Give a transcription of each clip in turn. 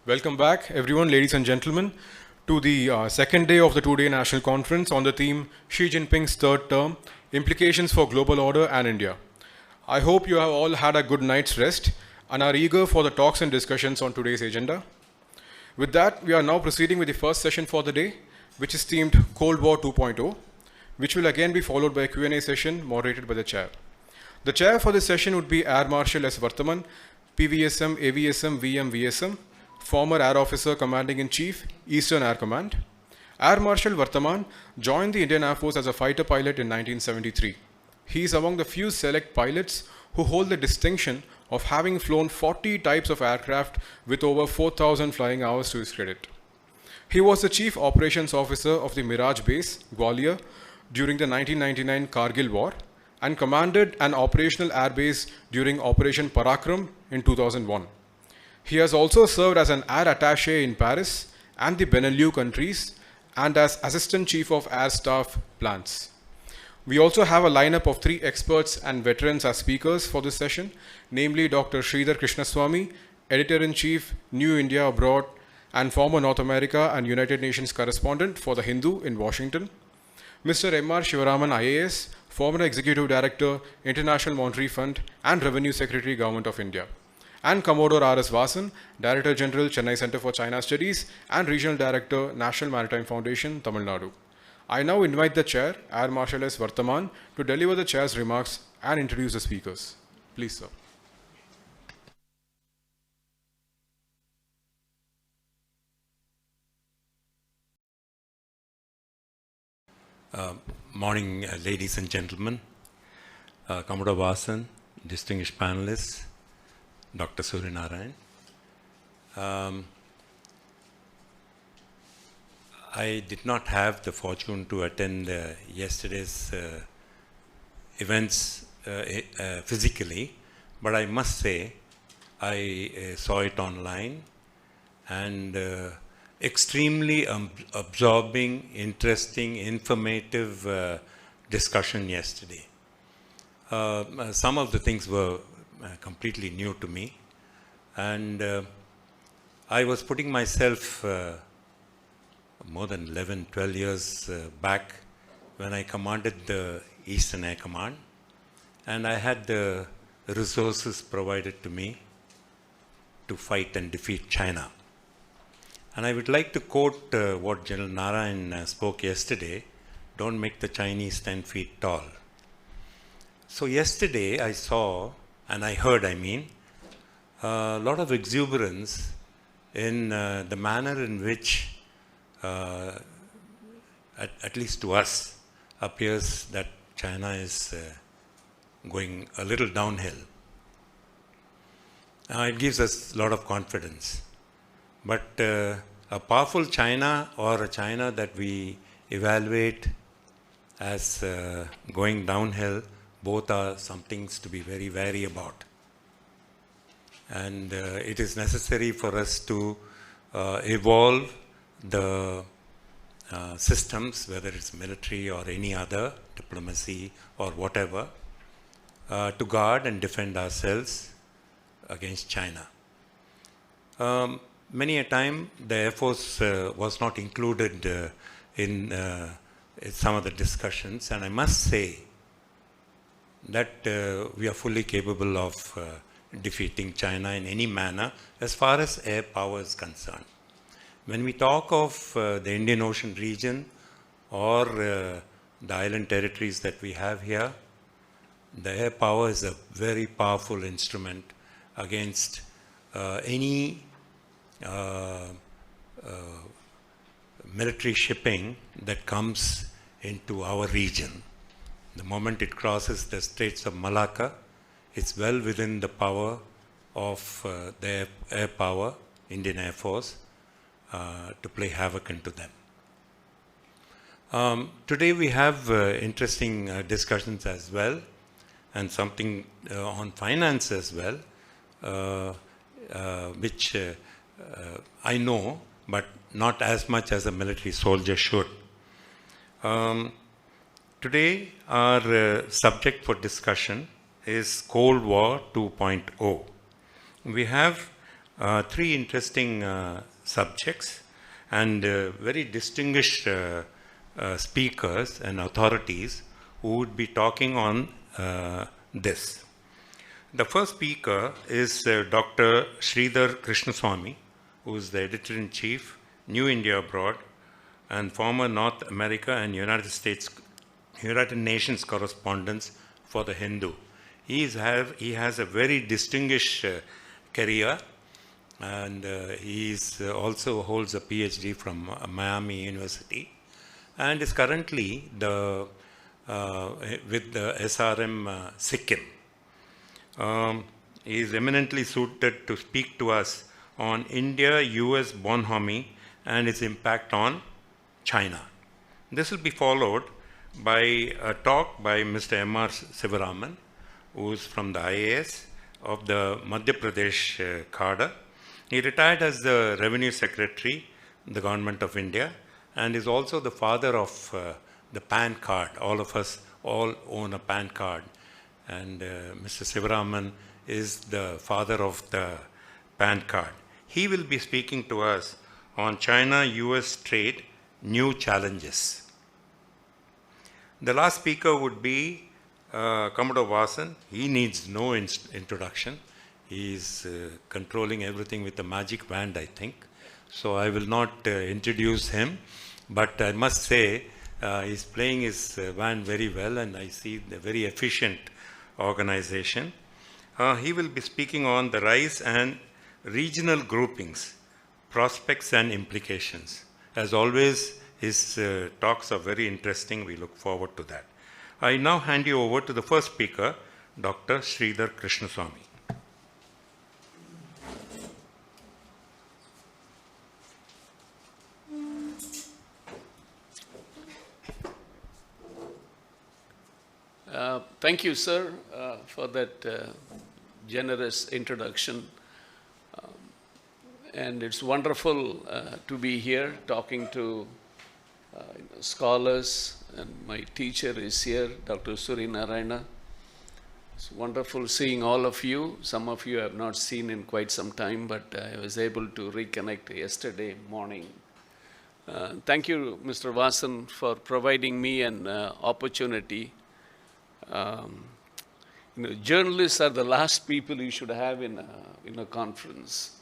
Welcome back, everyone, ladies and gentlemen, to the second day of the two-day national conference on the theme Xi Jinping's third term, Implications for Global Order and India. I hope you have all had a good night's rest and are eager for the talks and discussions on today's agenda. With that, we are now proceeding with the first session for the day, which is themed Cold War 2.0, which will again be followed by a Q&A session moderated by the chair. The chair for this session would be Air Marshal S. Vartaman, PVSM, AVSM, VM, VSM, former Air Officer Commanding-in-Chief, Eastern Air Command. Air Marshal Vartaman joined the Indian Air Force as a fighter pilot in 1973. He is among the few select pilots who hold the distinction of having flown 40 types of aircraft with over 4,000 flying hours to his credit. He was the Chief Operations Officer of the Mirage Base, Gwalior, during the 1999 Kargil War and commanded an operational airbase during Operation Parakram in 2001. He has also served as an air attaché in Paris and the Benelux countries and as Assistant Chief of Air Staff Plans. We also have a lineup of 3 experts and veterans as speakers for this session, namely Dr. Sridhar Krishnaswamy, Editor-in-Chief, New India Abroad, and former North America and United Nations correspondent for The Hindu in Washington. Mr. M.R. Shivaraman, IAS, former Executive Director, International Monetary Fund, and Revenue Secretary, Government of India. And Commodore R.S. Vasan, Director General, Chennai Center for China Studies, and Regional Director, National Maritime Foundation, Tamil Nadu. I now invite the Chair, Air Marshal S. Vartaman, to deliver the Chair's remarks and introduce the speakers. Please, sir. Morning, ladies and gentlemen. Commodore Vasan, distinguished panelists, Dr. Suryanarayan. I did not have the fortune to attend yesterday's events physically, but I must say I saw it online and extremely absorbing, interesting, informative discussion yesterday. Some of the things were completely new to me, and I was putting myself more than 11, 12 years back when I commanded the Eastern Air Command, and I had the resources provided to me to fight and defeat China. And I would like to quote what General Narayan spoke yesterday, don't make the Chinese 10 feet tall. So yesterday I saw, and I heard, a lot of exuberance in the manner in which, at least to us, appears that China is going a little downhill. It gives us a lot of confidence. But a powerful China or a China that we evaluate as going downhill, both are some things to be very wary about. And it is necessary for us to evolve the systems, whether it's military or any other, diplomacy or whatever, to guard and defend ourselves against China. Many a time the Air Force was not included in some of the discussions, and I must say that we are fully capable of defeating China in any manner as far as air power is concerned. When we talk of the Indian Ocean region or the island territories that we have here, the air power is a very powerful instrument against any military shipping that comes into our region. The moment it crosses the Straits of Malacca, it's well within the power of the air power, Indian Air Force, to play havoc into them. Today we have interesting discussions as well, and something on finance as well, which I know, but not as much as a military soldier should. Today, our subject for discussion is Cold War 2.0. We have three interesting subjects and very distinguished speakers and authorities who would be talking on this. The first speaker is Dr. Sridhar Krishnaswamy, who is the Editor-in-Chief, New India Abroad, and former North America and United Nations correspondent for the Hindu. He has a very distinguished career, and he also holds a PhD from Miami University, and is currently with the SRM Sikkim. He is eminently suited to speak to us on India-US bonhomie and its impact on China. This will be followed by a talk by Mr. M.R. Sivaraman, who is from the IAS of the Madhya Pradesh cadre. He retired as the Revenue Secretary in the Government of India and is also the father of the PAN card. All of us all own a PAN card. And Mr. Sivaraman is the father of the PAN card. He will be speaking to us on China-US trade, new challenges. The last speaker would be Commodore Vasan. He needs no introduction. He is controlling everything with a magic wand, I think. So I will not introduce him, but I must say he's playing his wand very well, and I see the very efficient organization. He will be speaking on the rise and regional groupings, prospects and implications. As always, his talks are very interesting. We look forward to that. I now hand you over to the first speaker, Dr. Sridhar Krishnaswamy. Thank you, sir, for that generous introduction. And it's wonderful to be here talking to scholars, and my teacher is here, Dr. Suri Narayana. It's wonderful seeing all of you. Some of you I have not seen in quite some time, but I was able to reconnect yesterday morning. Thank you, Mr. Vasan, for providing me an opportunity. Journalists are the last people you should have in a conference.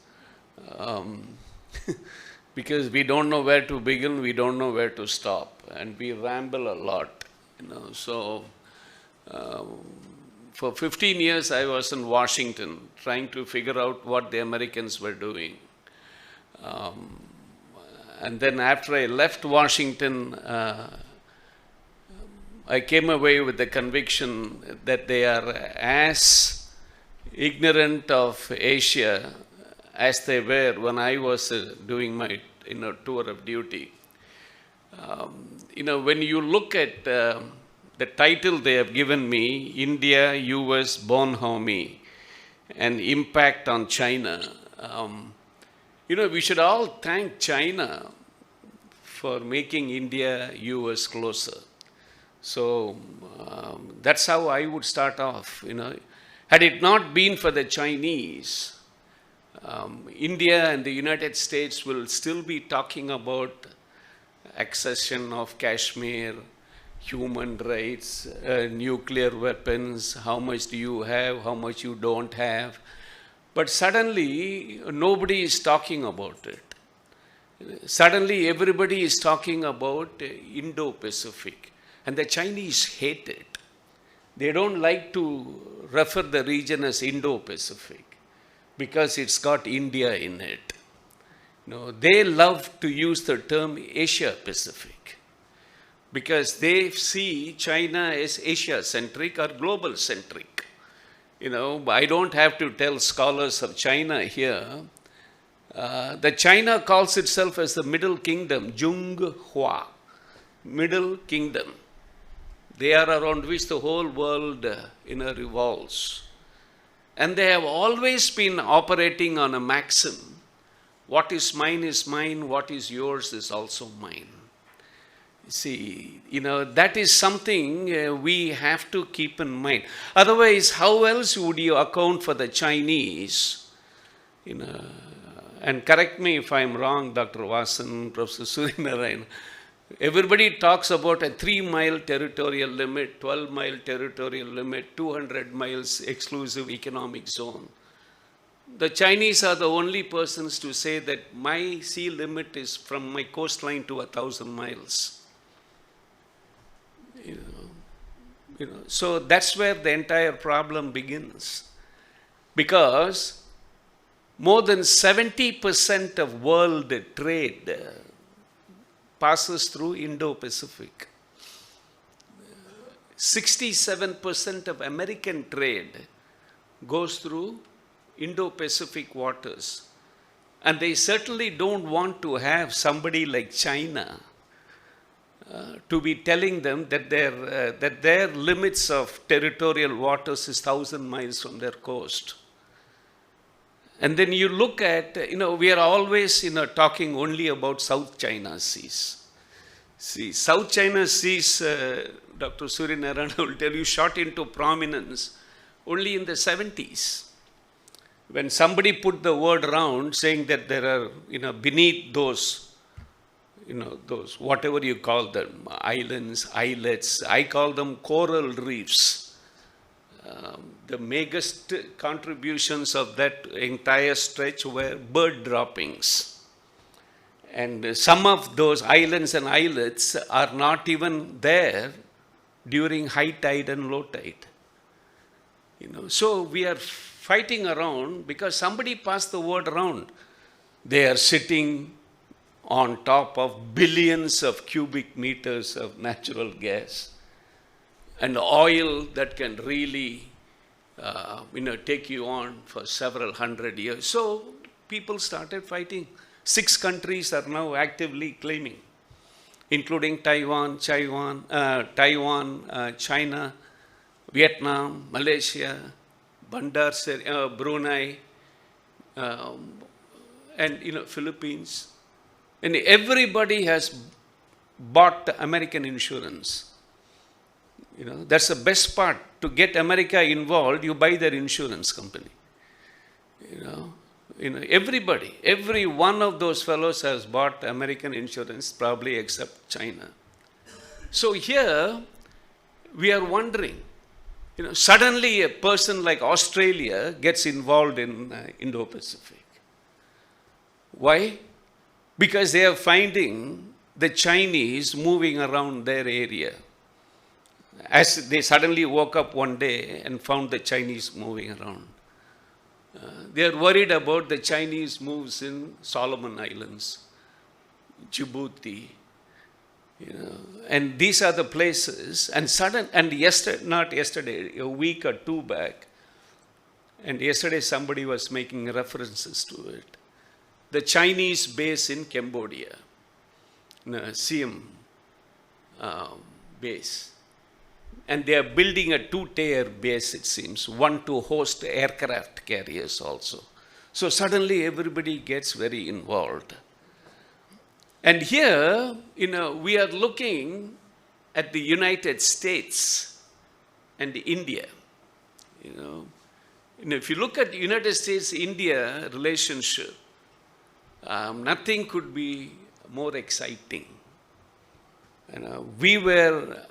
Because we don't know where to begin, we don't know where to stop, and we ramble a lot. So for 15 years I was in Washington trying to figure out what the Americans were doing. And then after I left Washington, I came away with the conviction that they are as ignorant of Asia as they were when I was doing my tour of duty. When you look at the title they have given me, India-US bonhomie and impact on China, we should all thank China for making India-US closer. So that's how I would start off. Had it not been for the Chinese, India and the United States will still be talking about accession of Kashmir, human rights, nuclear weapons, how much do you have, how much you don't have. But suddenly, nobody is talking about it. Suddenly, everybody is talking about Indo-Pacific. And the Chinese hate it. They don't like to refer the region as Indo-Pacific because it's got India in it. They love to use the term Asia-Pacific because they see China as Asia-centric or global-centric. I don't have to tell scholars of China here that China calls itself as the Middle Kingdom, Zhonghua, Middle Kingdom. They are around which the whole world revolves. And they have always been operating on a maxim: what is mine, what is yours is also mine. See, that is something we have to keep in mind. Otherwise, how else would you account for the Chinese you know, and correct me if I'm wrong, Dr. Vasan, Professor Suryanarayan, everybody talks about a 3-mile territorial limit, 12-mile territorial limit, 200 miles exclusive economic zone. The Chinese are the only persons to say that my sea limit is from my coastline to 1,000 miles. So that's where the entire problem begins. Because more than 70% of world trade passes through Indo-Pacific. 67% of American trade goes through Indo-Pacific waters. And they certainly don't want to have somebody like China to be telling them that their limits of territorial waters is 1,000 miles from their coast. And then you look at, we are always, talking only about South China Seas. See, South China Seas, Dr. Suryanarayan will tell you, shot into prominence only in the 70s. When somebody put the word around saying that there are, beneath those, those, whatever you call them, islands, islets, I call them coral reefs. The biggest contributions of that entire stretch were bird droppings. And some of those islands and islets are not even there during high tide and low tide. So we are fighting around because somebody passed the word around. They are sitting on top of billions of cubic meters of natural gas and oil that can really, take you on for several hundred years. So people started fighting. 6 countries are now actively claiming, including Taiwan, China, Vietnam, Malaysia, Brunei, and Philippines. And everybody has bought American insurance. That's the best part. To get America involved, you buy their insurance company. Everybody, every one of those fellows has bought American insurance, probably except China. So here, we are wondering, suddenly a person like Australia gets involved in Indo-Pacific. Why? Because they are finding the Chinese moving around their area. As they suddenly woke up one day and found the Chinese moving around. They are worried about the Chinese moves in Solomon Islands, Djibouti, and these are the places. And not yesterday, a week or 2 back, and yesterday somebody was making references to it. The Chinese base in Cambodia, Siem base. And they are building a 2-tier base, it seems, one to host aircraft carriers also. So suddenly everybody gets very involved. And here, we are looking at the United States and India. If you look at the United States-India relationship, nothing could be more exciting. We were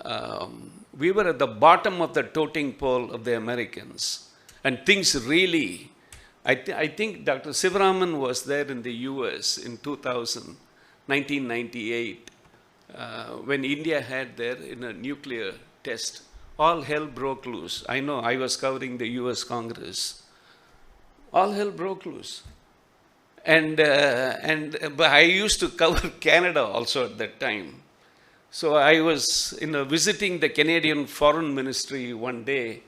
at the bottom of the totem pole of the Americans. And things really, I think Dr. Sivaraman was there in the US in 1998, when India had their nuclear test. All hell broke loose. I know, I was covering the US Congress. All hell broke loose. But I used to cover Canada also at that time. So I was visiting the Canadian Foreign Ministry one day,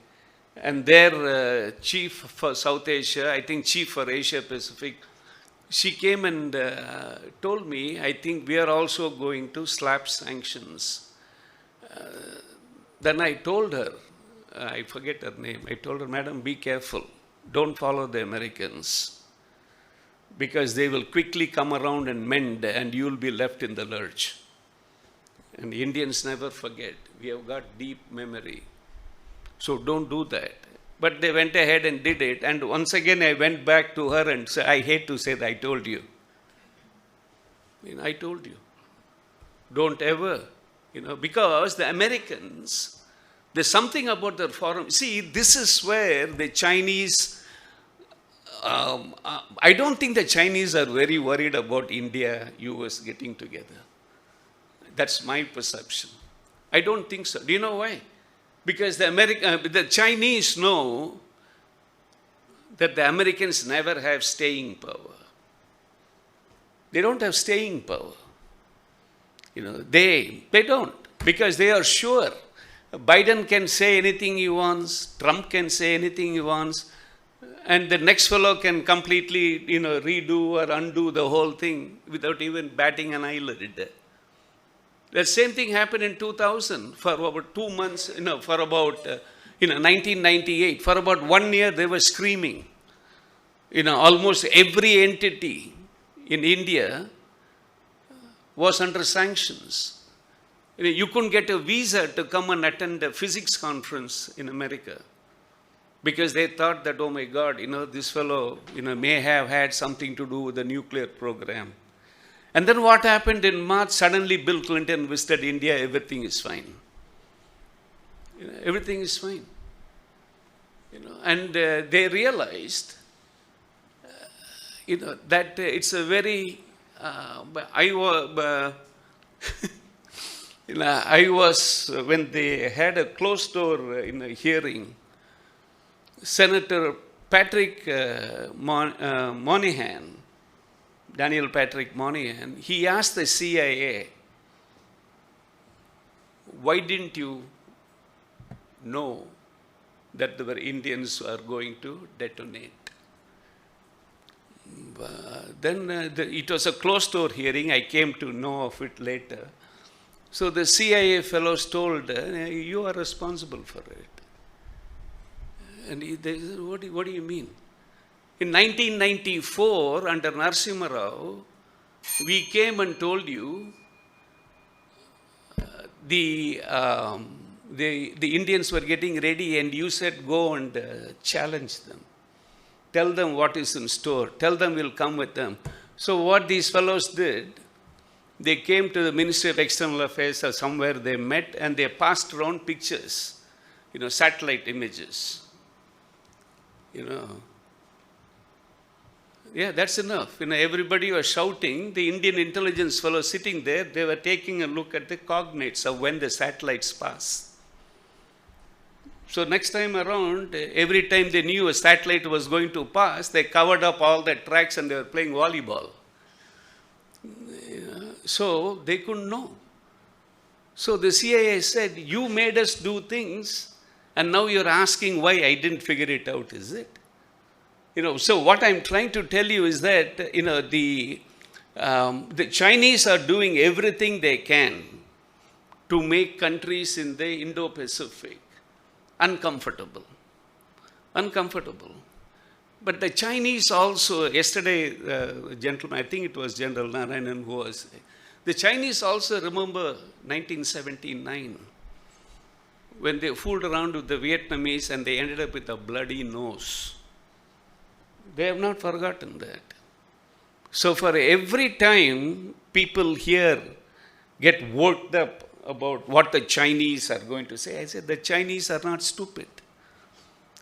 and their chief for South Asia, I think chief for Asia Pacific, she came and told me, I think we are also going to slap sanctions. Then I told her, I forget her name, I told her, Madam, be careful. Don't follow the Americans, because they will quickly come around and mend, and you'll be left in the lurch. And the Indians never forget. We have got deep memory. So don't do that. But they went ahead and did it. And once again, I went back to her and said, I hate to say that I told you. I told you. Don't ever, because the Americans, there's something about their foreign. See, this is where the Chinese, I don't think the Chinese are very worried about India, US getting together. That's my perception. I don't think so. Do you know why? Because the Chinese know that the Americans never have staying power. They don't have staying power. They don't, because they are sure. Biden can say anything he wants, Trump can say anything he wants, and the next fellow can completely, redo or undo the whole thing without even batting an eyelid. The same thing happened in 2000 for about 2 months, for about, 1998. For about 1 year, they were screaming. Almost every entity in India was under sanctions. You couldn't get a visa to come and attend a physics conference in America because they thought that, oh my God, this fellow, may have had something to do with the nuclear program. And then what happened in March? Suddenly Bill Clinton visited India, everything is fine. Everything is fine. And they realized, that it's a very, I was, when they had a closed door hearing, Senator Patrick Moynihan, Daniel Patrick Moynihan, he asked the CIA, why didn't you know that there were Indians who are going to detonate? Then it was a closed door hearing. I came to know of it later. So the CIA fellows told, you are responsible for it. And they said, what do you mean? In 1994, under Narasimha Rao, we came and told you the Indians were getting ready, and you said go and challenge them. Tell them what is in store. Tell them we'll come with them. So what these fellows did, they came to the Ministry of External Affairs or somewhere they met, and they passed around pictures, satellite images. Yeah, that's enough. Everybody was shouting. The Indian intelligence fellows sitting there, they were taking a look at the coordinates of when the satellites pass. So next time around, every time they knew a satellite was going to pass, they covered up all the tracks and they were playing volleyball. So they couldn't know. So the CIA said, you made us do things, and now you're asking why I didn't figure it out, is it? So what I'm trying to tell you is that, the Chinese are doing everything they can to make countries in the Indo-Pacific uncomfortable. But the Chinese also, yesterday, gentleman, I think it was General Narayanan who was, the Chinese also remember 1979, when they fooled around with the Vietnamese and they ended up with a bloody nose. They have not forgotten that. So for every time people here get worked up about what the Chinese are going to say, I said the Chinese are not stupid.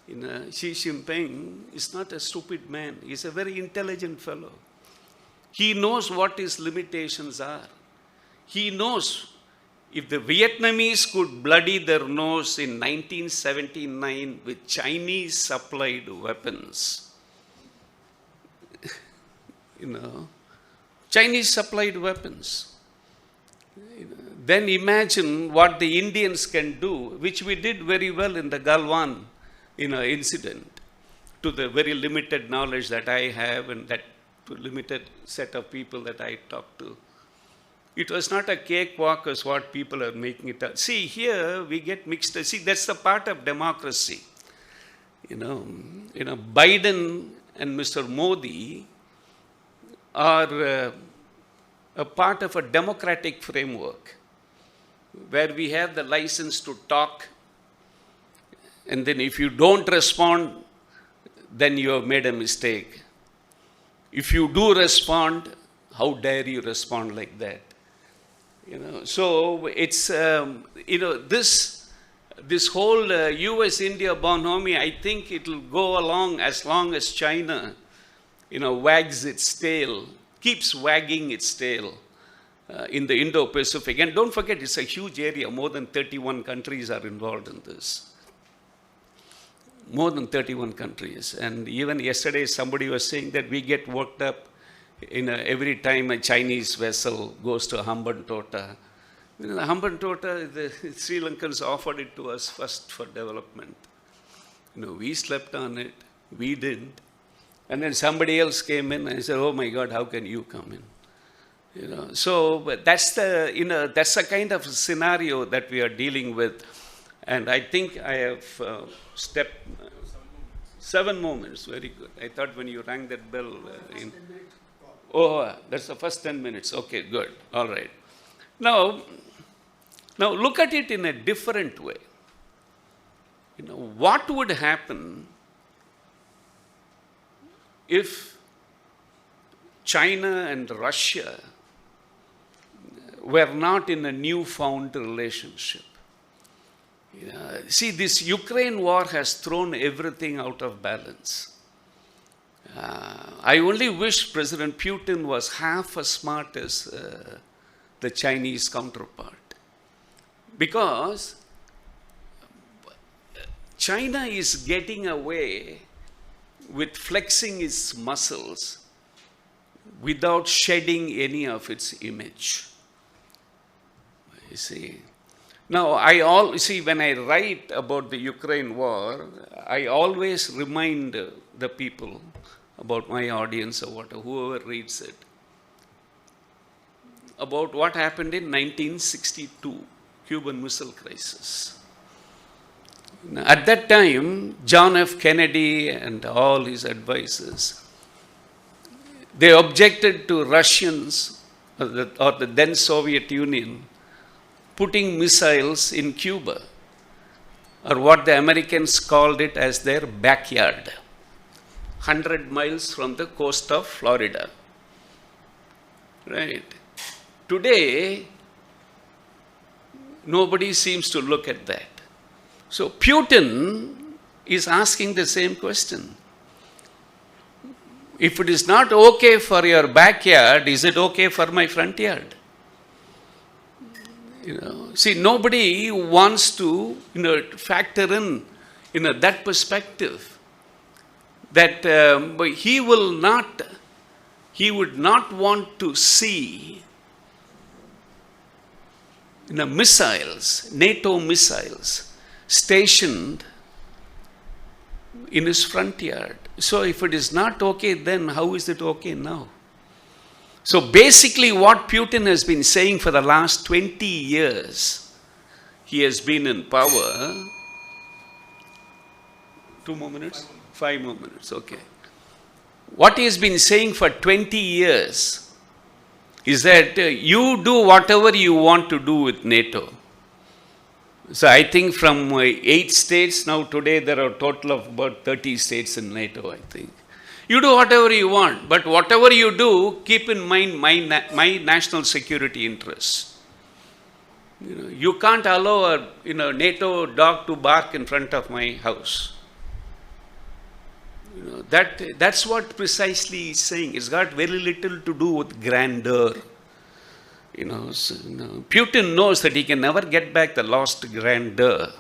Xi Jinping is not a stupid man. He's a very intelligent fellow. He knows what his limitations are. He knows if the Vietnamese could bloody their nose in 1979 with Chinese supplied weapons, Chinese supplied weapons, then imagine what the Indians can do, which we did very well in the Galwan incident, to the very limited knowledge that I have and that limited set of people that I talked to. It was not a cakewalk as what people are making it out. See, here we get mixed. See, that's the part of democracy. Biden and Mr. Modi are a part of a democratic framework where we have the license to talk And then if you don't respond, then you have made a mistake. If you do respond, how dare you respond like that? So it's, this whole US-India bonhomie, I think it will go along as long as China, wags its tail, keeps wagging its tail in the Indo-Pacific. And don't forget, it's a huge area. More than 31 countries are involved in this. More than 31 countries. And even yesterday, somebody was saying that we get worked up every time a Chinese vessel goes to Hambantota. The Hambantota, the Sri Lankans offered it to us first for development. We slept on it. We didn't. And then somebody else came in and said, oh my God, how can you come in? So that's that's the kind of scenario that we are dealing with. And I think I have stepped 7 moments. Very good. I thought when you rang that bell. That's the first 10 minutes. Okay, good. All right. Now look at it in a different way. What would happen if China and Russia were not in a newfound relationship? See, this Ukraine war has thrown everything out of balance. I only wish President Putin was half as smart as the Chinese counterpart. Because China is getting away with flexing its muscles without shedding any of its image. You see. Now, when I write about the Ukraine war, I always remind the people about my audience or whoever reads it, about what happened in 1962, Cuban Missile Crisis. At that time, John F. Kennedy and all his advisors, they objected to Russians or the then Soviet Union putting missiles in Cuba, or what the Americans called it as their backyard, 100 miles from the coast of Florida. Right. Today, nobody seems to look at that. So Putin is asking the same question. If it is not okay for your backyard, is it okay for my front yard? See, nobody wants to factor in that perspective, that he would not want to see missiles, NATO missiles, stationed in his front yard. So if it is not okay then, how is it okay now? So basically what Putin has been saying for the last 20 years, he has been in power. 2 more minutes? 5 more minutes, okay. What he has been saying for 20 years is that you do whatever you want to do with NATO. So I think from 8 states, now today there are a total of about 30 states in NATO, I think. You do whatever you want, but whatever you do, keep in mind my national security interests. You can't allow a NATO dog to bark in front of my house. That's what precisely he's saying. It's got very little to do with grandeur. Putin knows that he can never get back the lost grandeur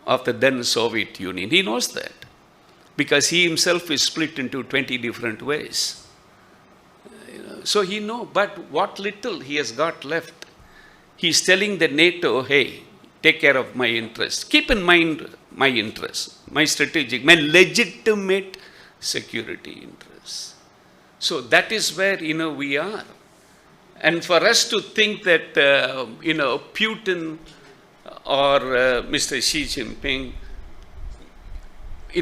of the then Soviet Union. He knows that, because he himself is split into 20 different ways. So he knows, but what little he has got left, he's telling the NATO, hey, take care of my interests. Keep in mind my interests, my strategic, my legitimate security interests. So that is where, we are. And for us to think that, Putin or Mr. Xi Jinping,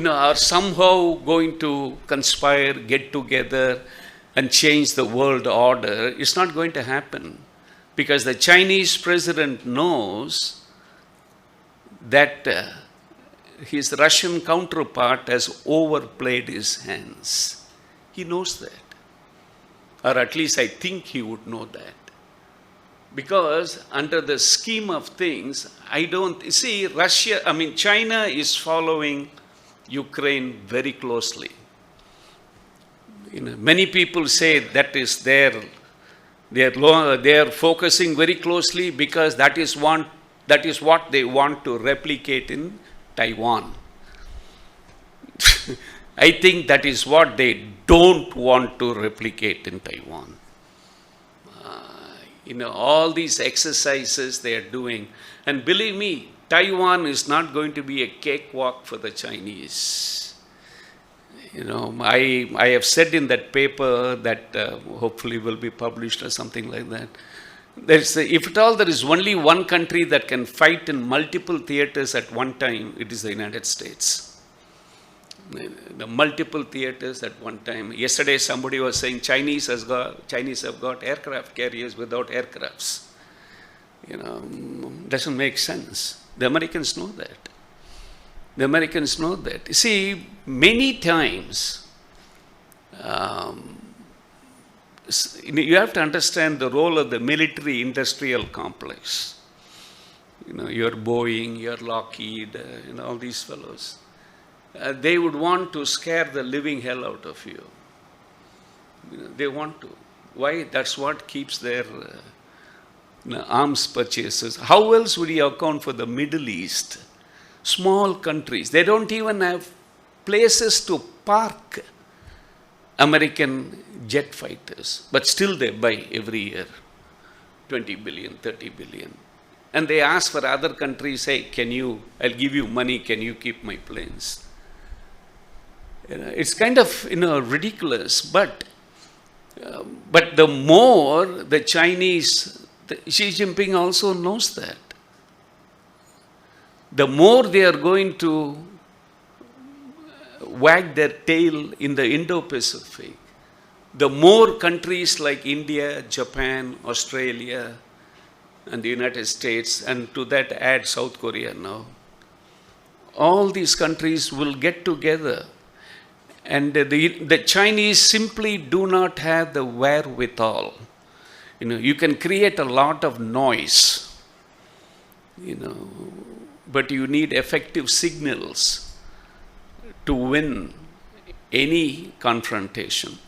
are somehow going to conspire, get together, and change the world order, it's not going to happen. Because the Chinese president knows that his Russian counterpart has overplayed his hands. He knows that. Or at least I think he would know that. Because under the scheme of things, China is following Ukraine very closely. Many people say that is they are focusing very closely because that is what they want to replicate in Taiwan. I think that is what they don't want to replicate in Taiwan. All these exercises they are doing. And believe me, Taiwan is not going to be a cakewalk for the Chinese. I have said in that paper that hopefully will be published or something like that. If at all there is only one country that can fight in multiple theaters at one time, it is the United States. The multiple theaters at one time. Yesterday somebody was saying Chinese have got aircraft carriers without aircrafts. Doesn't make sense. The Americans know that. The Americans know that. You see, many times you have to understand the role of the military industrial complex. Your Boeing, your Lockheed, all these fellows. They would want to scare the living hell out of you. They want to. Why? That's what keeps their arms purchases. How else would you account for the Middle East? Small countries. They don't even have places to park American jet fighters. But still they buy every year 20 billion, 30 billion. And they ask for other countries, hey, I'll give you money, can you keep my planes? It's kind of ridiculous, but the more the Chinese, Xi Jinping also knows that. The more they are going to wag their tail in the Indo-Pacific, the more countries like India, Japan, Australia, and the United States, and to that add South Korea now, all these countries will get together. And the Chinese simply do not have the wherewithal. You can create a lot of noise, but you need effective signals to win any confrontation.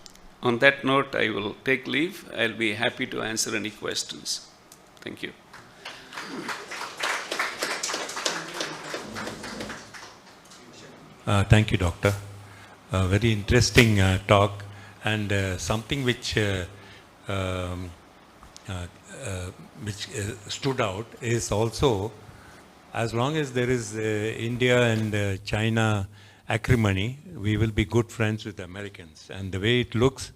On that note, I will take leave. I'll be happy to answer any questions. Thank you. Thank you, Doctor. Very interesting talk, and something which stood out is also, as long as there is India and China acrimony, we will be good friends with the Americans. And the way it looks,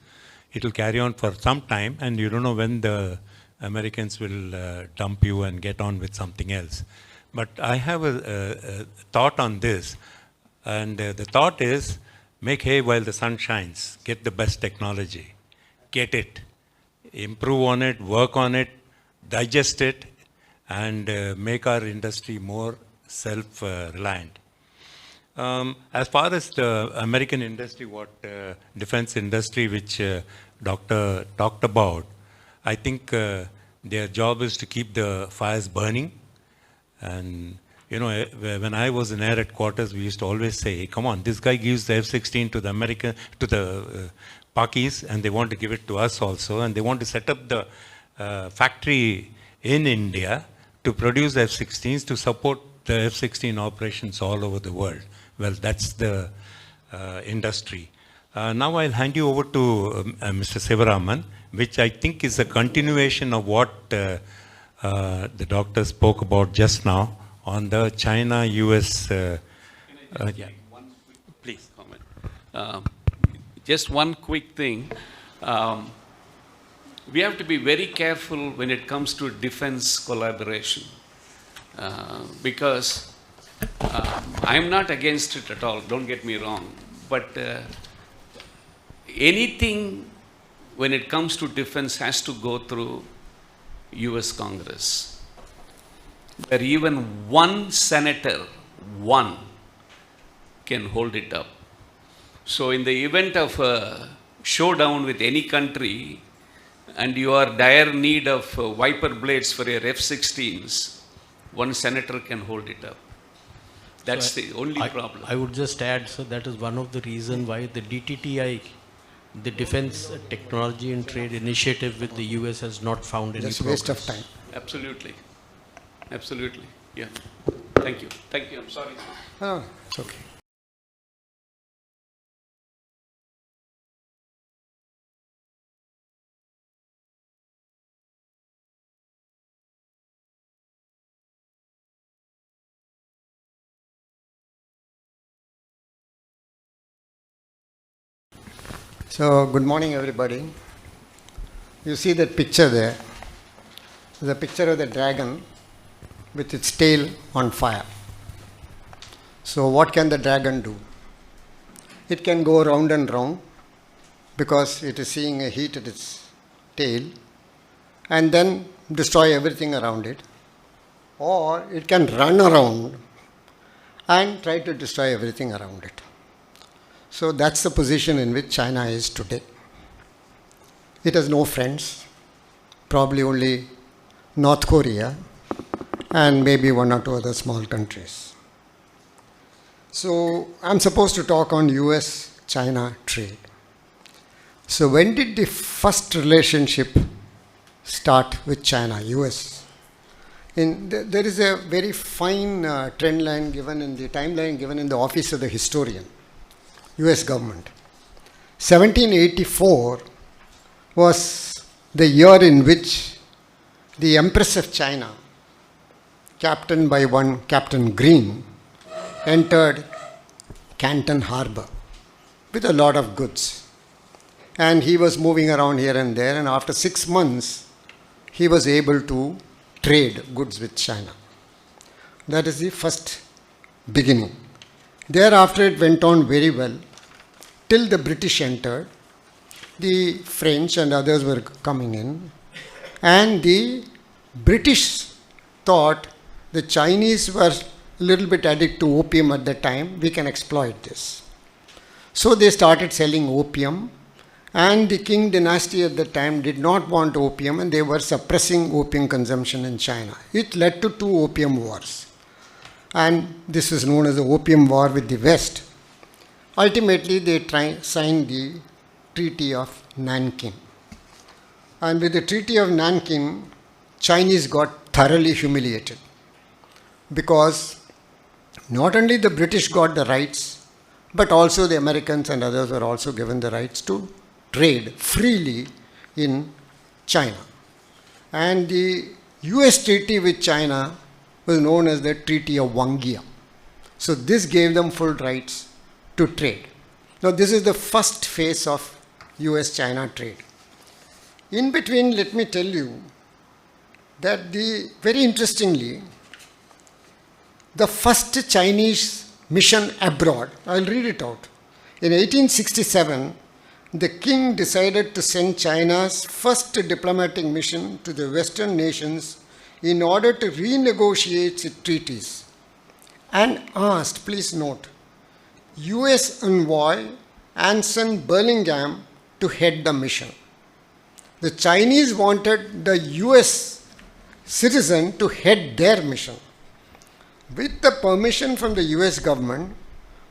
it will carry on for some time, and you don't know when the Americans will dump you and get on with something else. But I have a thought on this, and the thought is, make hay while the sun shines. Get the best technology. Get it. Improve on it, work on it, digest it, and make our industry more self-reliant. As far as the American industry, defense industry, which Doctor talked about, I think their job is to keep the fires burning. And when I was in air headquarters, we used to always say, come on, this guy gives the F-16 to the Pakis, and they want to give it to us also, and they want to set up the factory in India to produce F-16s to support the F-16 operations all over the world. Well, that's the industry. Now I'll hand you over to Mr. Sivaraman, which I think is a continuation of what the doctor spoke about just now on the China-US. Yeah. One quick comment. Just one quick thing. We have to be very careful when it comes to defense collaboration, because I'm not against it at all, don't get me wrong, but anything when it comes to defense has to go through US Congress, where even one senator, can hold it up. So in the event of a showdown with any country, and you are dire need of wiper blades for your F-16s, one senator can hold it up. That's So the only problem. I would just add, so that is one of the reasons why the DTTI, the Defense Technology and Trade Initiative with the US has not found any Just a progress. waste of time. Absolutely. Absolutely. Yeah. Thank you. Thank you. I'm sorry. Oh, it's okay. So, good morning, everybody. You see that picture there? The picture of the dragon with its tail on fire. So, what can the dragon do? It can go round and round because it is seeing a heat at its tail and then destroy everything around it. Or it can run around and try to destroy everything around it. So that's the position in which China is today. It has no friends, probably only North Korea and maybe one or two other small countries. So I'm supposed to talk on US-China trade. So when did the first relationship start with China, US? There is a very fine trend line given in the timeline given in the Office of the Historian, US government. 1784 was the year in which the Empress of China, captained by one Captain Green, entered Canton Harbor with a lot of goods. And he was moving around here and there, and after 6 months, he was able to trade goods with China. That is the first beginning. Thereafter, it went on very well till the British entered. The French and others were coming in, and the British thought the Chinese were a little bit addicted to opium at the time. We can exploit this. So they started selling opium, and the Qing dynasty at the time did not want opium, and they were suppressing opium consumption in China. It led to 2 opium wars. And this is known as the Opium War with the West. Ultimately, they signed the Treaty of Nanking. And with the Treaty of Nanking, Chinese got thoroughly humiliated because not only the British got the rights, but also the Americans and others were also given the rights to trade freely in China. And the US treaty with China was known as the Treaty of Wangia. So this gave them full rights to trade. Now this is the first phase of US-China trade. In between, let me tell you that very interestingly, the first Chinese mission abroad, I'll read it out. In 1867, the king decided to send China's first diplomatic mission to the Western nations in order to renegotiate its treaties, and asked, please note, US envoy Anson Burlingame to head the mission. The Chinese wanted the US citizen to head their mission. With the permission from the US government,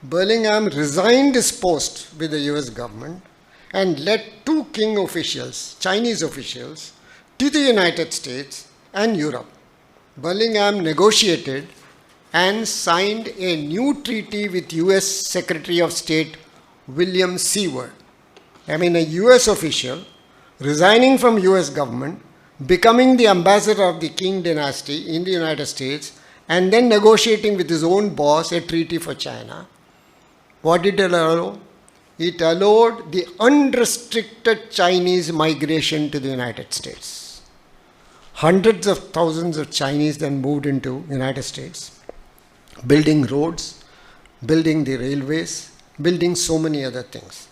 Burlingame resigned his post with the US government and led 2 king officials, Chinese officials, to the United States and Europe. Burlingame negotiated and signed a new treaty with US Secretary of State William Seward. I mean, a US official resigning from US government, becoming the ambassador of the Qing dynasty in the United States, and then negotiating with his own boss a treaty for China. What did it allow? It allowed the unrestricted Chinese migration to the United States. Hundreds of thousands of Chinese then moved into United States, building roads, building the railways, building so many other things.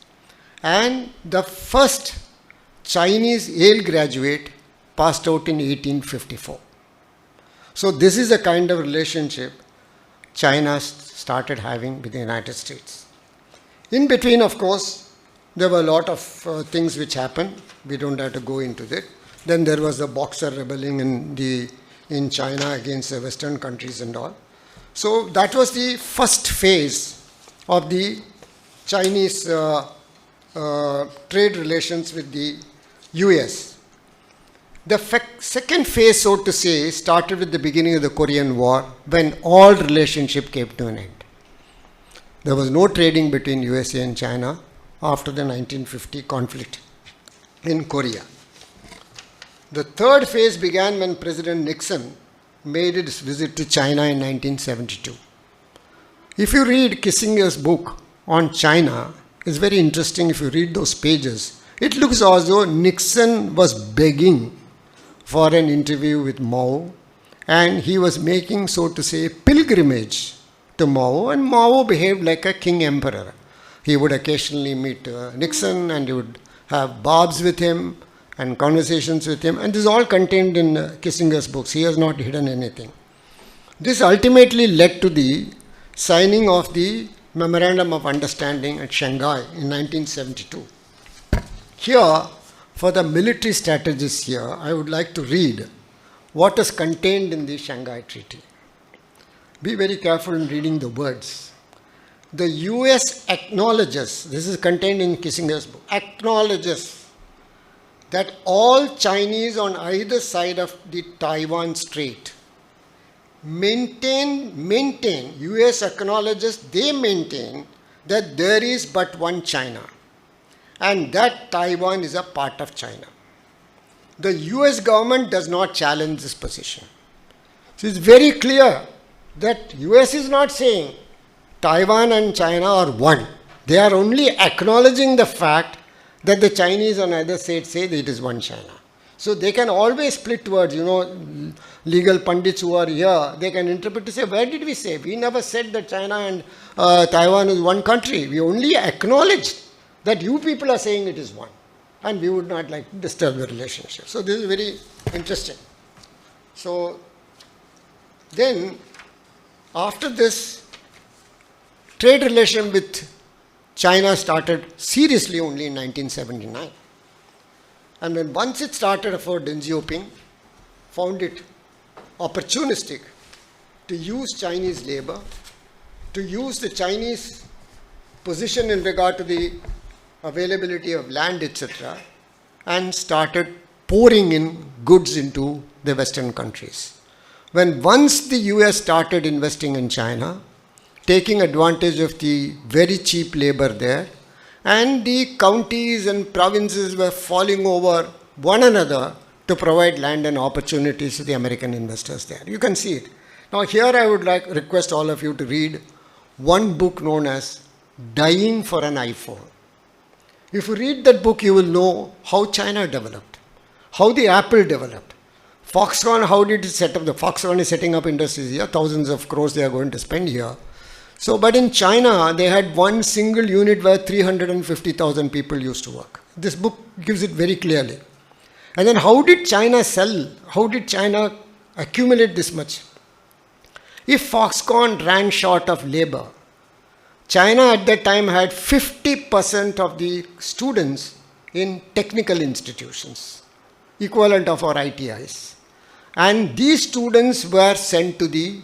And the first Chinese Yale graduate passed out in 1854. So this is a kind of relationship China started having with the United States. In between, of course, there were a lot of things which happened. We don't have to go into that. Then there was the Boxer rebelling in China against the Western countries and all. So that was the first phase of the Chinese trade relations with the US. The second phase, so to say, started with the beginning of the Korean War, when all relationship came to an end. There was no trading between USA and China after the 1950 conflict in Korea. The third phase began when President Nixon made his visit to China in 1972. If you read Kissinger's book on China, it's very interesting. If you read those pages, it looks as though Nixon was begging for an interview with Mao, and he was making, so to say, pilgrimage to Mao, and Mao behaved like a king emperor. He would occasionally meet Nixon, and he would have barbs with him and conversations with him, and this is all contained in Kissinger's books. He has not hidden anything. This ultimately led to the signing of the Memorandum of Understanding at Shanghai in 1972. Here, for the military strategists here, I would like to read what is contained in the Shanghai Treaty. Be very careful in reading the words. The US acknowledges, this is contained in Kissinger's book, acknowledges that all Chinese on either side of the Taiwan Strait maintain, US acknowledges, they maintain that there is but one China, and that Taiwan is a part of China. The US government does not challenge this position. So it's very clear that US is not saying Taiwan and China are one. They are only acknowledging the fact that the Chinese on either side say that it is one China. So they can always split words, legal pundits who are here, they can interpret to say, where did we say? We never said that China and Taiwan is one country. We only acknowledged that you people are saying it is one, and we would not like to disturb the relationship. So this is very interesting. So then, after this, trade relation with China started seriously only in 1979. And when once it started, Deng Xiaoping found it opportunistic to use Chinese labor, to use the Chinese position in regard to the availability of land, etc., and started pouring in goods into the Western countries. When once the US started investing in China, taking advantage of the very cheap labor there, and the counties and provinces were falling over one another to provide land and opportunities to the American investors there. You can see it. Now here I would request all of you to read one book known as Dying for an iPhone. If you read that book, you will know how China developed, how the Apple developed. Foxconn, how did it set up? The Foxconn is setting up industries here, thousands of crores they are going to spend here. So, but in China, they had one single unit where 350,000 people used to work. This book gives it very clearly. And then how did China sell? How did China accumulate this much? If Foxconn ran short of labor, China at that time had 50% of the students in technical institutions, equivalent of our ITIs. And these students were sent to the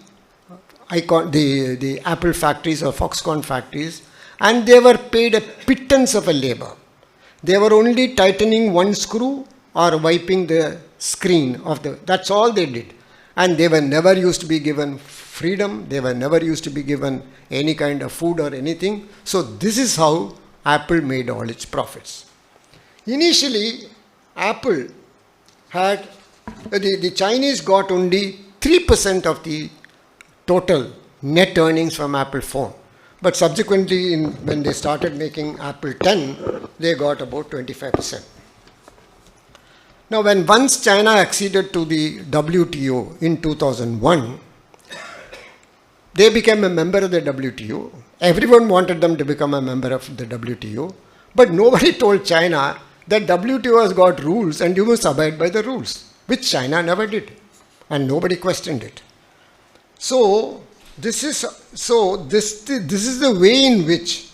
Apple factories or Foxconn factories, and they were paid a pittance of a labor. They were only tightening one screw or wiping the screen of that's all they did. And they were never used to be given freedom, they were never used to be given any kind of food or anything. So this is how Apple made all its profits. Initially, Apple had, the Chinese got only 3% of the total net earnings from Apple phone. But subsequently, when they started making Apple 10, they got about 25%. Now, when once China acceded to the WTO in 2001, they became a member of the WTO. Everyone wanted them to become a member of the WTO, but nobody told China that WTO has got rules and you must abide by the rules, which China never did, and nobody questioned it. So, this is the way in which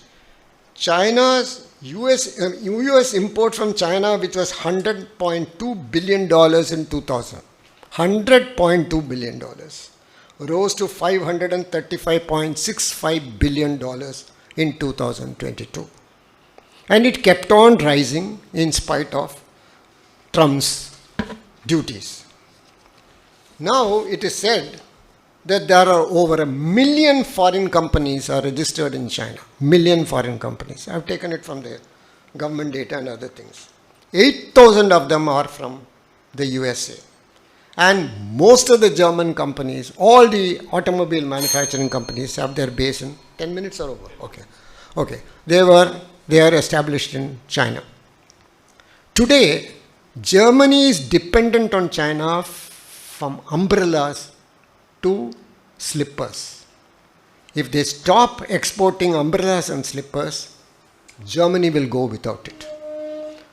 China's US import from China, which was $100.2 billion in 2000, $100.2 billion, rose to $535.65 billion in 2022. And it kept on rising in spite of Trump's duties. Now it is said that there are over 1 million foreign companies are registered in China. Million foreign companies. I've taken it from the government data and other things. 8,000 of them are from the USA. And most of the German companies, all the automobile manufacturing companies have their base in 10 minutes or over. Okay. They are established in China. Today, Germany is dependent on China from umbrellas to slippers. If they stop exporting umbrellas and slippers, Germany will go without it.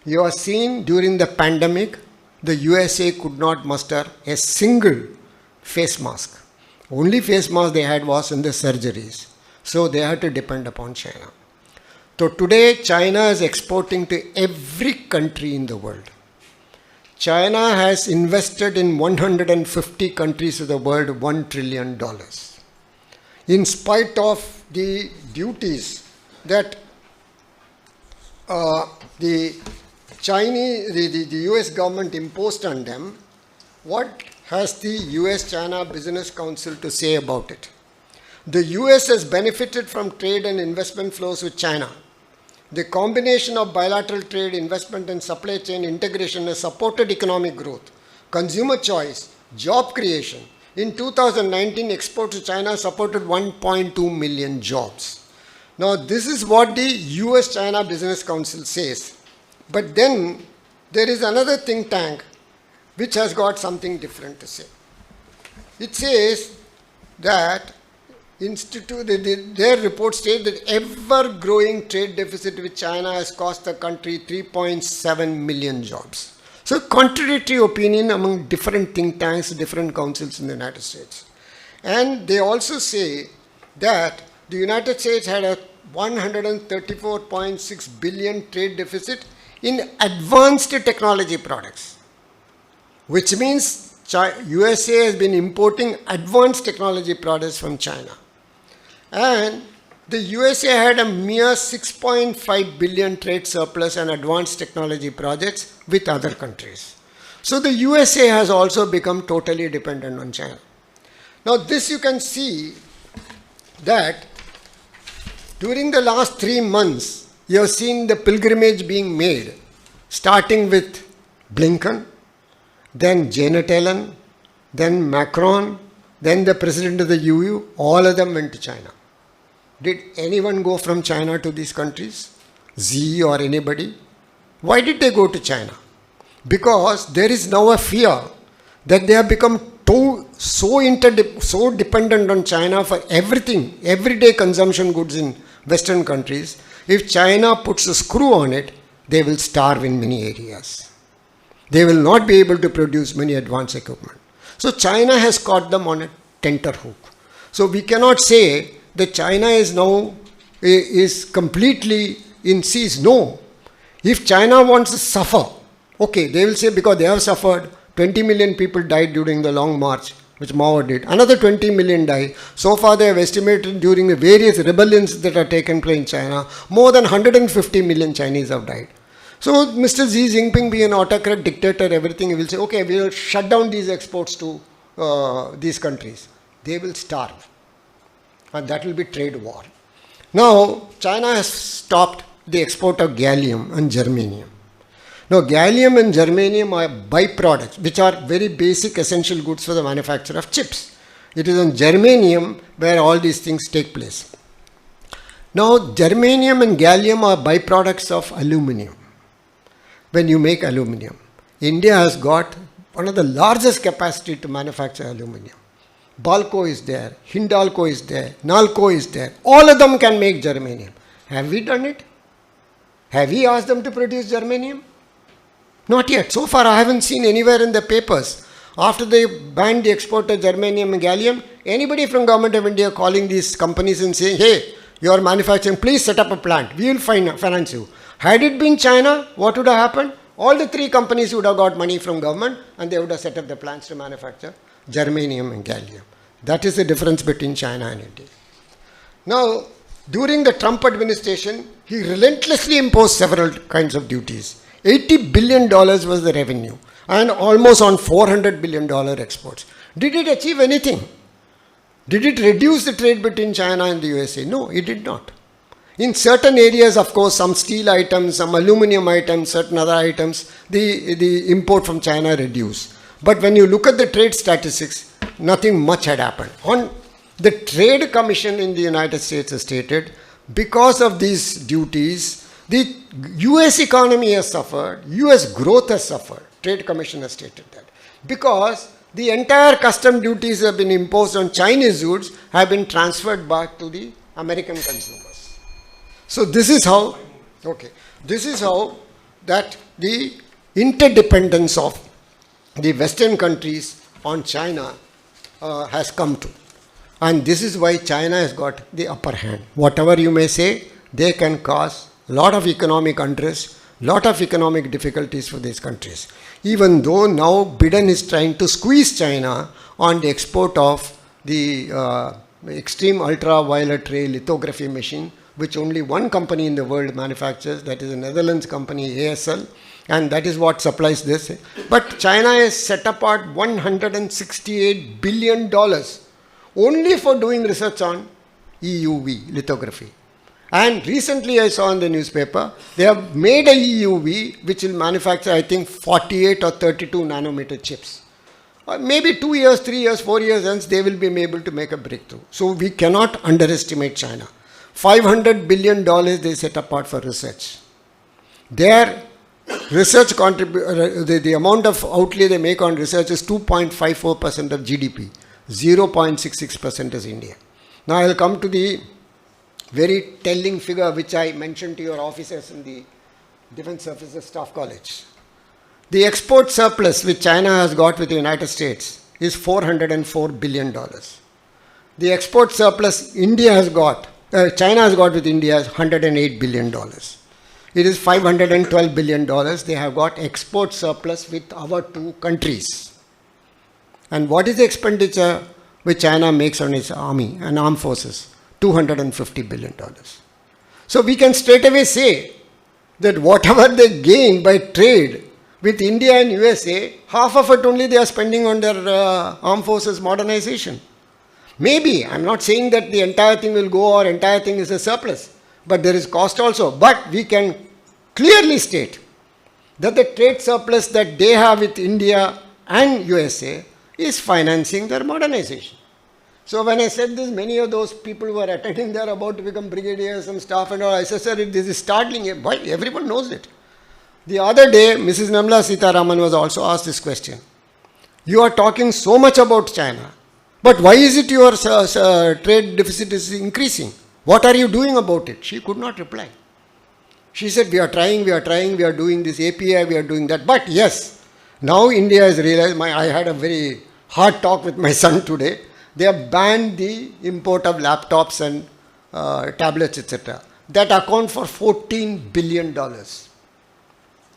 You have seen during the pandemic, the USA could not muster a single face mask. Only face mask they had was in the surgeries. So they had to depend upon China. So today, China is exporting to every country in the world. China has invested in 150 countries of the world $1 trillion. In spite of the duties that the US government imposed on them, what has the US-China Business Council to say about it? The US has benefited from trade and investment flows with China. The combination of bilateral trade, investment, and supply chain integration has supported economic growth, consumer choice, job creation. In 2019, exports to China supported 1.2 million jobs. Now, this is what the US-China Business Council says. But then, there is another think tank which has got something different to say. It says that their report states that ever-growing trade deficit with China has cost the country 3.7 million jobs. So, contradictory opinion among different think tanks, different councils in the United States. And they also say that the United States had a 134.6 billion trade deficit in advanced technology products, which means USA has been importing advanced technology products from China. And the USA had a mere 6.5 billion trade surplus and advanced technology projects with other countries. So the USA has also become totally dependent on China. Now this you can see that during the last 3 months, you have seen the pilgrimage being made, starting with Blinken, then Janet Yellen, then Macron, then the president of the EU, all of them went to China. Did anyone go from China to these countries? Xi or anybody? Why did they go to China? Because there is now a fear that they have become so dependent on China for everything, everyday consumption goods in Western countries. If China puts a screw on it, they will starve in many areas. They will not be able to produce many advanced equipment. So China has caught them on a tenterhook. So we cannot say that China is completely in cease. No. If China wants to suffer, okay, they will say because they have suffered, 20 million people died during the Long March, which Mao did. Another 20 million died. So far they have estimated during the various rebellions that have taken place in China, more than 150 million Chinese have died. So Mr. Xi Jinping, being an autocrat, dictator, everything, he will say, okay, we will shut down these exports to these countries. They will starve. And that will be trade war. Now, China has stopped the export of gallium and germanium. Now, gallium and germanium are byproducts, which are very basic essential goods for the manufacture of chips. It is on germanium where all these things take place. Now, germanium and gallium are byproducts of aluminum. When you make aluminum, India has got one of the largest capacity to manufacture aluminum. Balco is there, Hindalco is there, Nalco is there. All of them can make germanium. Have we done it? Have we asked them to produce germanium? Not yet. So far I haven't seen anywhere in the papers After they banned the export of germanium and gallium, anybody from government of India calling these companies and saying, hey, you are manufacturing, please set up a plant. We will finance you. Had it been China, what would have happened? All the three companies would have got money from government and they would have set up the plants to manufacture germanium and gallium. That is the difference between China and India. Now, during the Trump administration, he relentlessly imposed several kinds of duties. $80 billion was the revenue and almost on $400 billion exports. Did it achieve anything? Did it reduce the trade between China and the USA? No, it did not. In certain areas, of course, some steel items, some aluminum items, certain other items, the import from China reduced. But when you look at the trade statistics, nothing much had happened. On the Trade Commission in the United States has stated, because of these duties, the US economy has suffered, US growth has suffered. Trade Commission has stated that. Because the entire custom duties have been imposed on Chinese goods have been transferred back to the American consumers. So this is how, this is how that the interdependence of the Western countries on China has come to. And this is why China has got the upper hand. Whatever you may say, they can cause a lot of economic unrest, lot of economic difficulties for these countries. Even though now Biden is trying to squeeze China on the export of the extreme ultraviolet ray lithography machine, which only one company in the world manufactures, that is a Netherlands company, ASL, and that is what supplies this. But China has set apart $168 billion only for doing research on EUV lithography. And recently I saw in the newspaper, they have made a EUV which will manufacture, I think, 48 or 32 nanometer chips. Or maybe 2 years, 3 years, 4 years hence, they will be able to make a breakthrough. So we cannot underestimate China. $500 billion they set apart for research. Their research the amount of outlay they make on research is 2.54% of GDP. 0.66% is India. Now I will come to the very telling figure which I mentioned to your officers in the Defense Services Staff College. The export surplus which China has got with the United States is $404 billion. The export surplus China has got with India is $108 billion. It is $512 billion they have got export surplus with our two countries. And what is the expenditure which China makes on its army and armed forces? $250 billion. So we can straight away say that whatever they gain by trade with India and USA, half of it only they are spending on their armed forces modernization. Maybe, I'm not saying that the entire thing will go or entire thing is a surplus, but there is cost also. But we can clearly state that the trade surplus that they have with India and USA is financing their modernization. So when I said this, many of those people who are attending there about to become brigadiers and staff and all, I said, sir, this is startling. Why? Everyone knows it. The other day, Mrs. Nirmala Sitharaman was also asked this question. You are talking so much about China, but why is it your trade deficit is increasing? What are you doing about it? She could not reply. She said, we are trying, we are doing this API, we are doing that. But yes, now India has realized, I had a very hard talk with my son today. They have banned the import of laptops and tablets, etc. That account for $14 billion.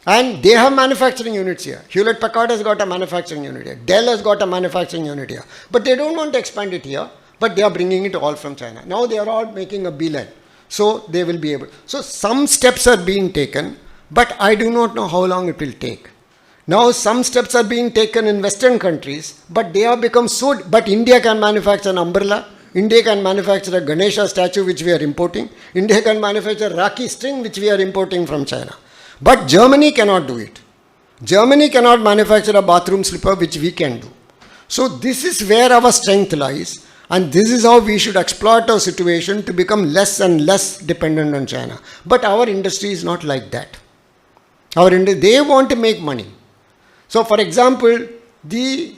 And they have manufacturing units here. Hewlett-Packard has got a manufacturing unit here. Dell has got a manufacturing unit here. But they don't want to expand it here, but they are bringing it all from China. Now they are all making a beeline. So they will be able. So some steps are being taken, but I do not know how long it will take. Now some steps are being taken in Western countries, but they have become so, but India can manufacture an umbrella, India can manufacture a Ganesha statue which we are importing, India can manufacture Rakhi string which we are importing from China. But Germany cannot do it. Germany cannot manufacture a bathroom slipper which we can do. So this is where our strength lies, and this is how we should exploit our situation to become less and less dependent on China. But our industry is not like that. They want to make money. So, for example, the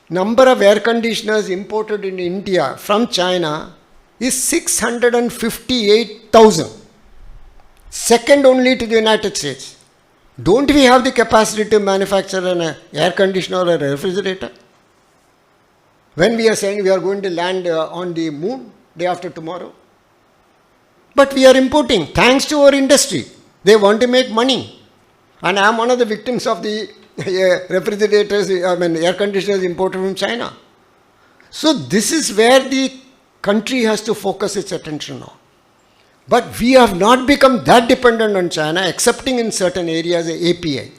number of air conditioners imported in India from China is 658,000. Second only to the United States. Don't we have the capacity to manufacture an air conditioner or a refrigerator? When we are saying we are going to land on the moon day after tomorrow. But we are importing, thanks to our industry. They want to make money. And I am one of the victims of the refrigerators, air conditioners imported from China. So this is where the country has to focus its attention on. But we have not become that dependent on China, excepting in certain areas, API,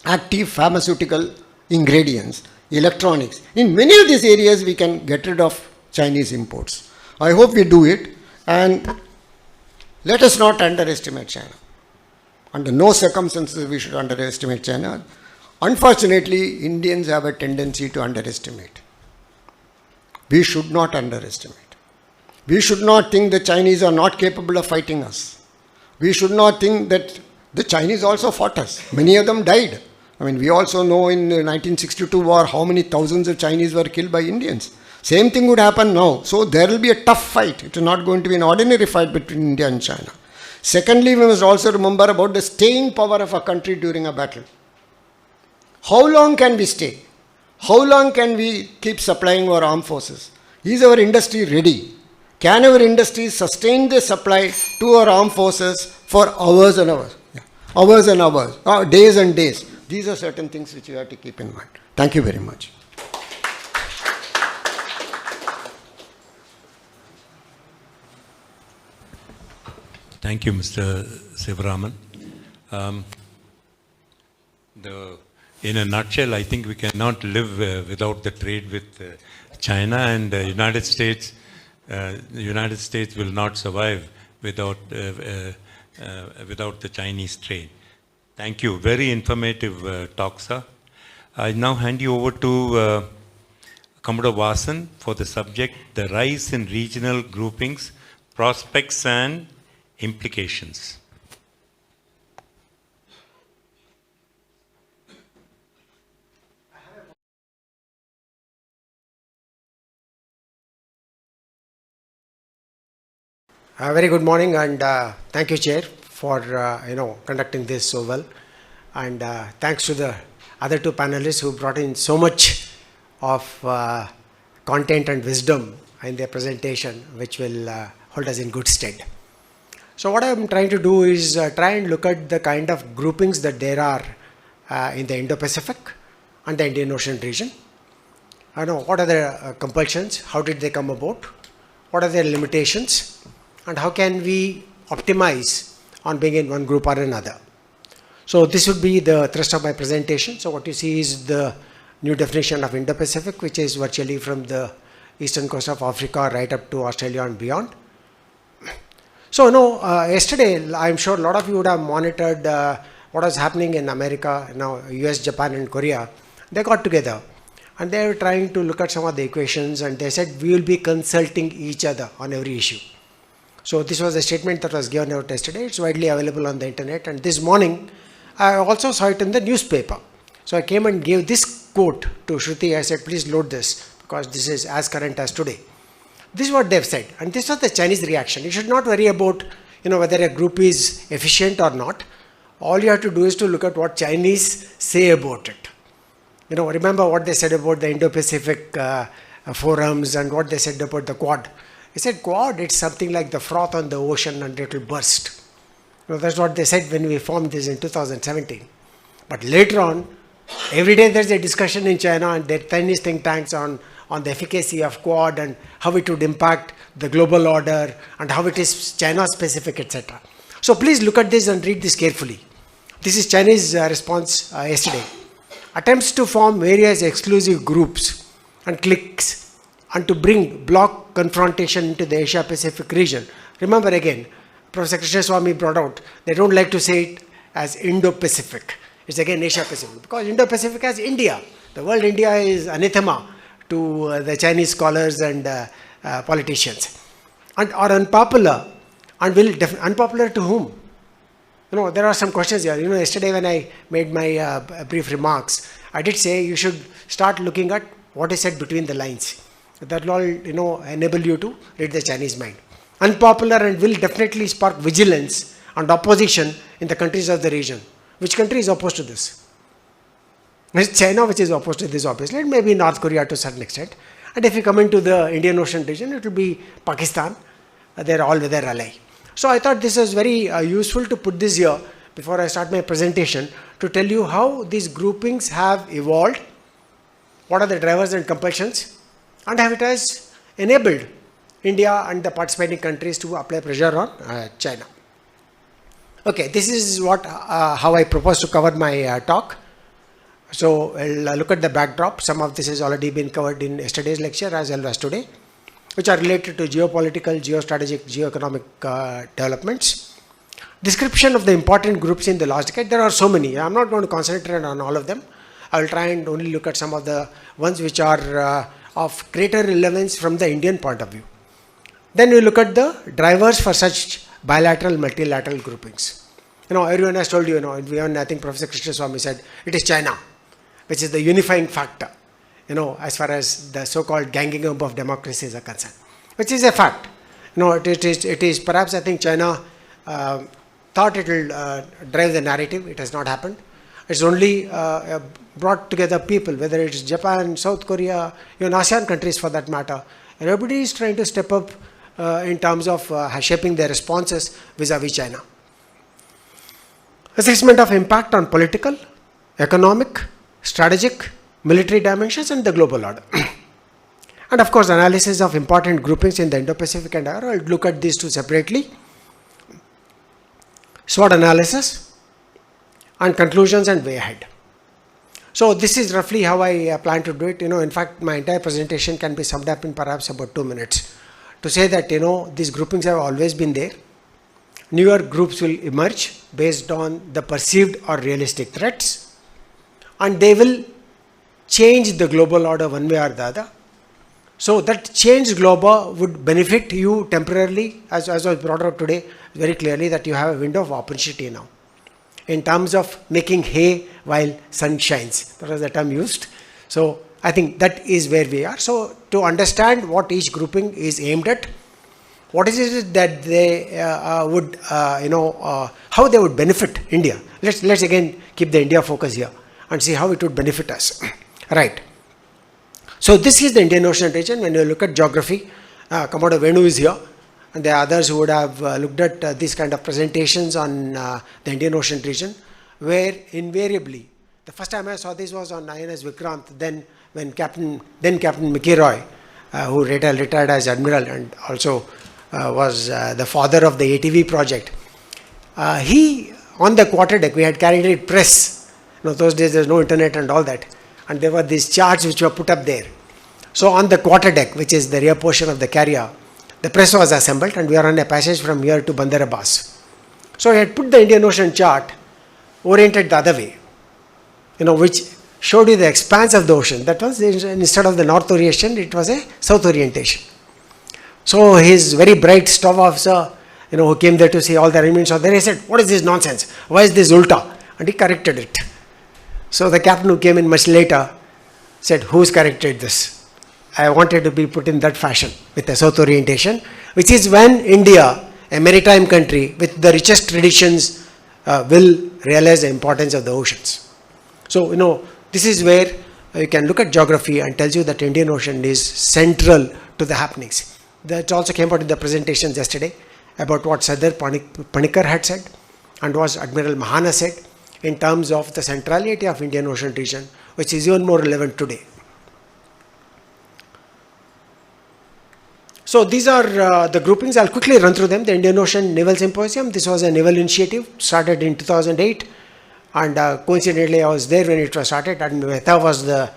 active pharmaceutical ingredients, electronics. In many of these areas, we can get rid of Chinese imports. I hope we do it, and let us not underestimate China. Under no circumstances we should underestimate China. Unfortunately, Indians have a tendency to underestimate. We should not underestimate. We should not think the Chinese are not capable of fighting us. We should not think that the Chinese also fought us. Many of them died. I mean, we also know in the 1962 war how many thousands of Chinese were killed by Indians. Same thing would happen now. So there will be a tough fight. It is not going to be an ordinary fight between India and China. Secondly, we must also remember about the staying power of a country during a battle. How long can we stay? How long can we keep supplying our armed forces? Is our industry ready? Can our industry sustain the supply to our armed forces for hours and hours? Hours and hours, days and days. These are certain things which you have to keep in mind. Thank you very much. Thank you, Mr. Sivaraman. In a nutshell, I think we cannot live without the trade with China, and the United States will not survive without the Chinese trade. Thank you. Very informative talk, sir. I now hand you over to Commodore Vasan for the subject, the rise in regional groupings, prospects and implications. Very good morning, and thank you, Chair, for conducting this so well, and thanks to the other two panelists who brought in so much of content and wisdom in their presentation, which will hold us in good stead. So what I am trying to do is try and look at the kind of groupings that there are in the Indo-Pacific and the Indian Ocean region. I know what are the compulsions, how did they come about, what are their limitations, and how can we optimize on being in one group or another. So this would be the thrust of my presentation. So what you see is the new definition of Indo-Pacific, which is virtually from the eastern coast of Africa right up to Australia and beyond. So yesterday, I'm sure a lot of you would have monitored what was happening in America, US, Japan and Korea. They got together and they were trying to look at some of the equations, and they said we will be consulting each other on every issue. So this was a statement that was given out yesterday. It's widely available on the internet, and this morning I also saw it in the newspaper. So I came and gave this quote to Shruti. I said, please load this because this is as current as today. This is what they've said, and this was the Chinese reaction. You should not worry about whether a group is efficient or not. All you have to do is to look at what Chinese say about it. Remember what they said about the Indo-Pacific forums and what they said about the Quad. They said Quad, it's something like the froth on the ocean and it will burst. That's what they said when we formed this in 2017. But later on, every day there's a discussion in China and their Chinese think tanks on the efficacy of Quad and how it would impact the global order and how it is China specific, etc. So please look at this and read this carefully. This is Chinese response yesterday. Attempts to form various exclusive groups and cliques and to bring bloc confrontation into the Asia-Pacific region. Remember again, Professor Krishnaswamy brought out, they don't like to say it as Indo-Pacific. It's again Asia-Pacific, because Indo-Pacific has India. The word India is anathema to the Chinese scholars and politicians. And are unpopular, and unpopular to whom? There are some questions here. Yesterday when I made my brief remarks, I did say you should start looking at what is said between the lines. That will all, enable you to read the Chinese mind. Unpopular and will definitely spark vigilance and opposition in the countries of the region. Which country is opposed to this? It's China which is opposed to this, obviously. It may be North Korea to a certain extent. And if you come into the Indian Ocean region, it will be Pakistan, their all-weather ally. So I thought this was very useful to put this here before I start my presentation, to tell you how these groupings have evolved, what are the drivers and compulsions, and how it has enabled India and the participating countries to apply pressure on China. Okay, this is what how I propose to cover my talk. So I'll look at the backdrop. Some of this has already been covered in yesterday's lecture as well as today, which are related to geopolitical, geostrategic, geoeconomic developments. Description of the important groups in the last decade. There are so many. I'm not going to concentrate on all of them. I will try and only look at some of the ones which are of greater relevance from the Indian point of view. Then we look at the drivers for such bilateral, multilateral groupings. Everyone has told you, even I think Professor Krishnaswamy said, it is China, which is the unifying factor, as far as the so-called ganging up of democracies are concerned, which is a fact. It is perhaps, I think China thought it will drive the narrative. It has not happened. It's only brought together people, whether it's Japan, South Korea, even ASEAN countries for that matter. Everybody is trying to step up in terms of shaping their responses vis-a-vis China. Assessment of impact on political, economic, strategic, military dimensions and the global order. And of course, analysis of important groupings in the Indo-Pacific and I'll look at these two separately. SWOT analysis and conclusions and way ahead. So this is roughly how I plan to do it. In fact, my entire presentation can be summed up in perhaps about 2 minutes. To say that, these groupings have always been there. Newer groups will emerge based on the perceived or realistic threats, and they will change the global order one way or the other. So that changed global would benefit you temporarily, as was brought out today very clearly, that you have a window of opportunity now in terms of making hay while sun shines. That was the term used. So I think that is where we are. So to understand what each grouping is aimed at, what is it that they would, how they would benefit India. Let's again keep the India focus here and see how it would benefit us. Right. So this is the Indian Ocean region. When you look at geography, Kamada Venu is here, and there are others who would have looked at these kind of presentations on the Indian Ocean region, where invariably, the first time I saw this was on INS Vikrant, then Captain Mickey Roy, who retired as Admiral and also was the father of the ATV project. He, on the quarterdeck, we had carried it press. Those days there's no internet and all that. And there were these charts which were put up there. So on the quarterdeck, which is the rear portion of the carrier, the press was assembled and we are on a passage from here to Bandar Abbas. So I had put the Indian Ocean chart oriented the other way, which showed you the expanse of the ocean. That was, instead of the north orientation, it was a south orientation. So his very bright staff officer, who came there to see all the arrangements out there, he said, "What is this nonsense? Why is this ulta?" And he corrected it. So the captain who came in much later said, "Who's corrected this? I wanted to be put in that fashion with a south orientation," which is when India, a maritime country with the richest traditions, will realize the importance of the oceans. So, this is where you can look at geography and tells you that Indian Ocean is central to the happenings. That also came out in the presentations yesterday about what Sardar Panikkar had said and what Admiral Mahana said in terms of the centrality of Indian Ocean region, which is even more relevant today. So these are the groupings. I'll quickly run through them. The Indian Ocean Naval Symposium. This was a naval initiative started in 2008, and coincidentally I was there when it was started. Admiral Mehta was the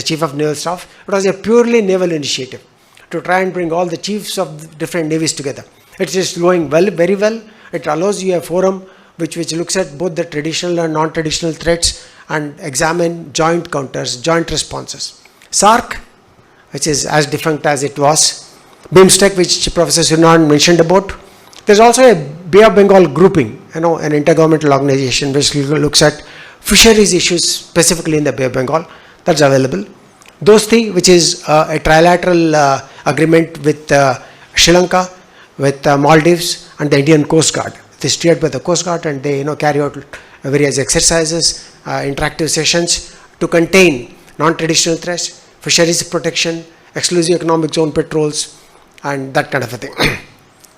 chief of naval staff. It was a purely naval initiative to try and bring all the chiefs of different navies together. It is going well, very well. It allows you a forum which looks at both the traditional and non-traditional threats and examine joint counters, joint responses. SARC, which is as defunct as it was. BIMSTEC, which Professor Sunan mentioned about. There's also a Bay of Bengal grouping, an intergovernmental organization which looks at fisheries issues specifically in the Bay of Bengal. That's available. Dosti, which is a trilateral agreement with Sri Lanka, with Maldives and the Indian Coast Guard. It is steered by the Coast Guard and they carry out various exercises, interactive sessions to contain non-traditional threats, fisheries protection, exclusive economic zone patrols, and that kind of a thing.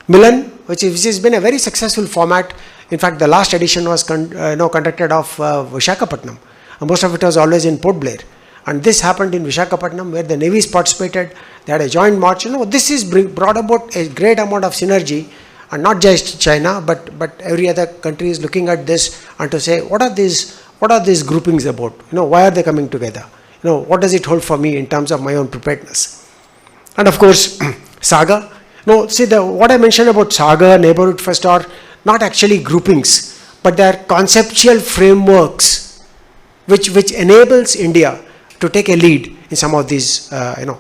Milan, which has been a very successful format. In fact, the last edition was conducted off Visakhapatnam. Most of it was always in Port Blair. And this happened in Visakhapatnam, where the navies participated. They had a joint march. This is brought about a great amount of synergy, and not just China, but every other country is looking at this and to say, what are these groupings about? Why are they coming together? What does it hold for me in terms of my own preparedness? And of course, Saga. See, what I mentioned about Saga, Neighborhood First are not actually groupings, but they are conceptual frameworks which enables India to take a lead in some of these,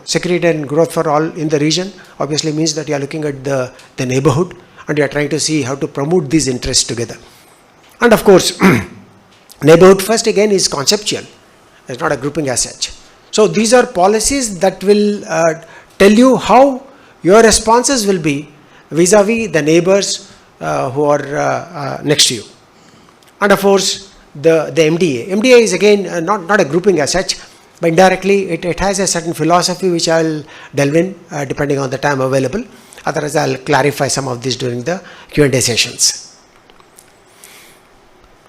security and growth for all in the region. Obviously means that you are looking at the neighborhood, and you are trying to see how to promote these interests together. And of course, Neighborhood First again is conceptual. It's not a grouping as such. So these are policies that will tell you how your responses will be vis-a-vis the neighbors who are next to you. And of course, the MDA. MDA is again not a grouping as such, but indirectly it has a certain philosophy which I will delve in depending on the time available. Otherwise, I will clarify some of this during the Q&A sessions.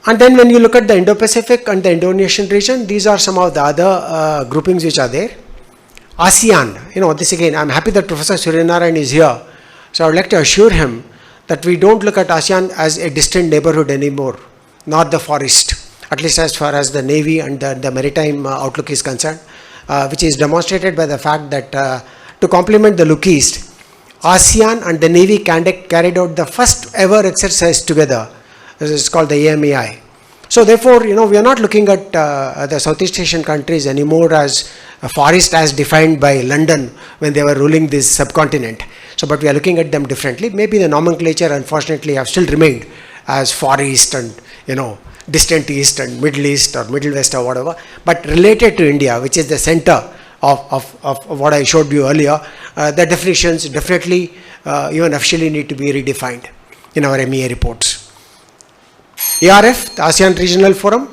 And then when you look at the Indo-Pacific and the Indonesian region, these are some of the other groupings which are there. ASEAN, this again, I'm happy that Professor Suryanarayan is here. So I would like to assure him that we don't look at ASEAN as a distant neighborhood anymore, not the forest, at least as far as the Navy and the maritime outlook is concerned, which is demonstrated by the fact that to complement the Look East, ASEAN and the Navy carried out the first ever exercise together. This is called the AMEI. So therefore, we are not looking at the Southeast Asian countries anymore as a forest as defined by London when they were ruling this subcontinent. So, but we are looking at them differently. Maybe the nomenclature, unfortunately, have still remained as Far East and, distant East and Middle East or Middle West or whatever. But related to India, which is the center of what I showed you earlier, the definitions definitely even officially need to be redefined in our MEA reports. ARF, the ASEAN Regional Forum,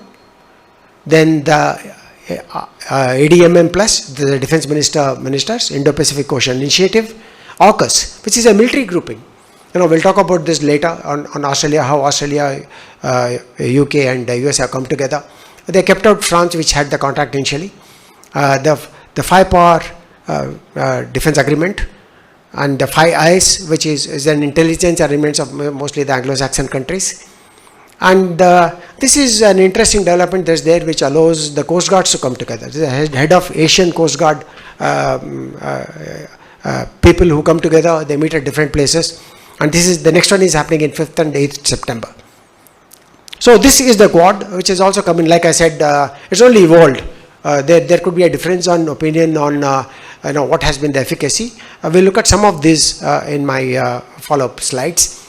then the ADMM Plus, the Defense Ministers, Indo-Pacific Ocean Initiative, AUKUS, which is a military grouping. We'll talk about this later on Australia, how Australia, UK and US have come together. They kept out France, which had the contract initially. The 5-power defense agreement, and the 5 Eyes, which is an intelligence agreement of mostly the Anglo-Saxon countries. And this is an interesting development that's there, which allows the Coast Guards to come together. The head of Asian Coast Guard people who come together, they meet at different places. And the next one is happening in 5th and 8th September. So this is the Quad, which is also coming. Like I said, it's only evolved. There could be a difference on opinion on what has been the efficacy. We'll look at some of this in my follow-up slides.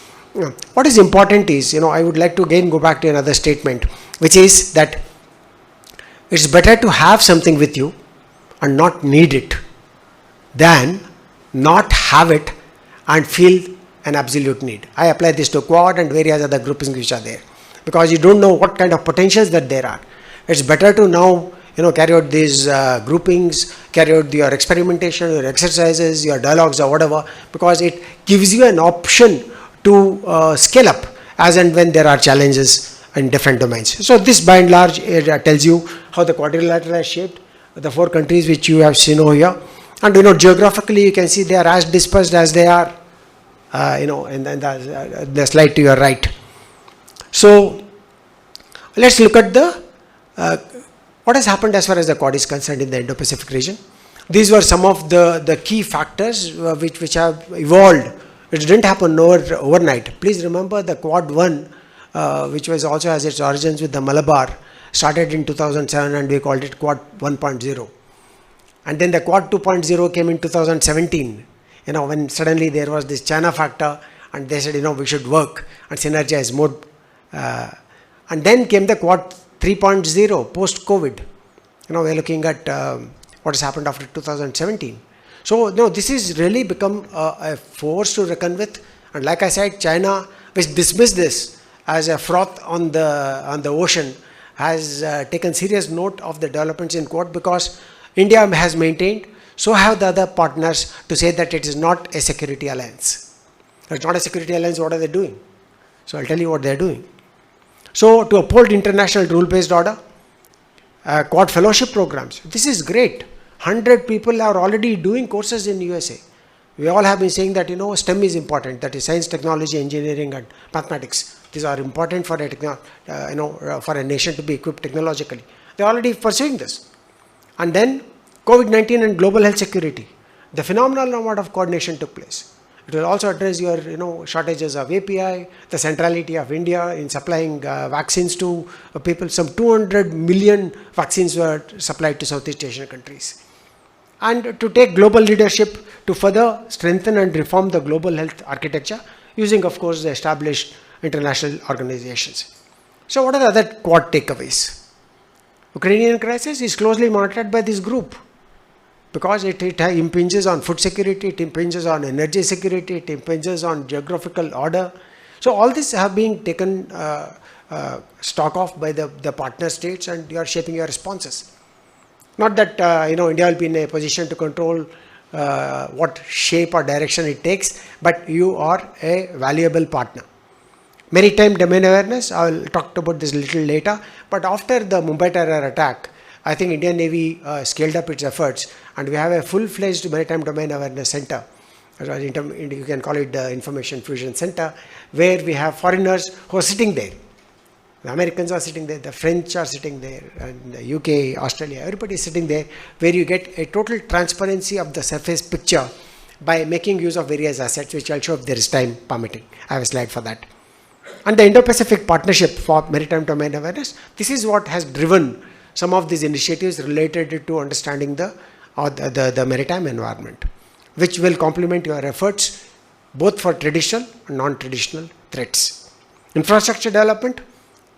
What is important is, I would like to again go back to another statement, which is that it's better to have something with you and not need it than not have it and feel an absolute need. I apply this to Quad and various other groupings which are there, because you don't know what kind of potentials that there are. It's better to now carry out these groupings, carry out your experimentation, your exercises, your dialogues or whatever, because it gives you an option to scale up as and when there are challenges in different domains. So this by and large tells you how the quadrilateral is shaped, the 4 countries which you have seen over here. And geographically you can see they are as dispersed as they are in the slide to your right. So let's look at what has happened as far as the Quad is concerned in the Indo-Pacific region. These were some of the key factors which have evolved. It didn't happen overnight. Please remember the Quad 1, which was also has its origins with the Malabar, started in 2007 and we called it Quad 1.0. And then the Quad 2.0 came in 2017, when suddenly there was this China factor and they said, we should work and synergize more. And then came the Quad 3.0 post-COVID. We're looking at what has happened after 2017. So, this has really become a force to reckon with. And like I said, China, which dismissed this as a froth on the ocean, has taken serious note of the developments in Quad, because India has maintained. so have the other partners to say that it is not a security alliance. If it's not a security alliance, what are they doing? So I'll tell you what they're doing. So to uphold international rule-based order, Quad fellowship programs. This is great. 100 people are already doing courses in USA. We all have been saying that, STEM is important. That is science, technology, engineering, and mathematics. These are important for for a nation to be equipped technologically. They're already pursuing this. And then COVID-19 and global health security. The phenomenal amount of coordination took place. It will also address your, shortages of API, the centrality of India in supplying vaccines to people. Some 200 million vaccines were supplied to Southeast Asian countries. And to take global leadership to further strengthen and reform the global health architecture using, of course, the established international organizations. So what are the other Quad takeaways? Ukrainian crisis is closely monitored by this group, because it impinges on food security, it impinges on energy security, it impinges on geographical order. So all this have been taken stock of by the partner states, and you are shaping your responses. Not that India will be in a position to control what shape or direction it takes, but you are a valuable partner. Maritime domain awareness, I will talk about this a little later, but after the Mumbai terror attack, I think Indian Navy scaled up its efforts, and we have a full-fledged maritime domain awareness center. You can call it the Information Fusion Center, where we have foreigners who are sitting there. The Americans are sitting there, the French are sitting there, and the UK, Australia, everybody is sitting there, where you get a total transparency of the surface picture by making use of various assets, which I'll show if there is time permitting. I have a slide for that. And the Indo-Pacific Partnership for Maritime Domain Awareness, this is what has driven some of these initiatives related to understanding the maritime environment, which will complement your efforts both for traditional and non-traditional threats. Infrastructure development,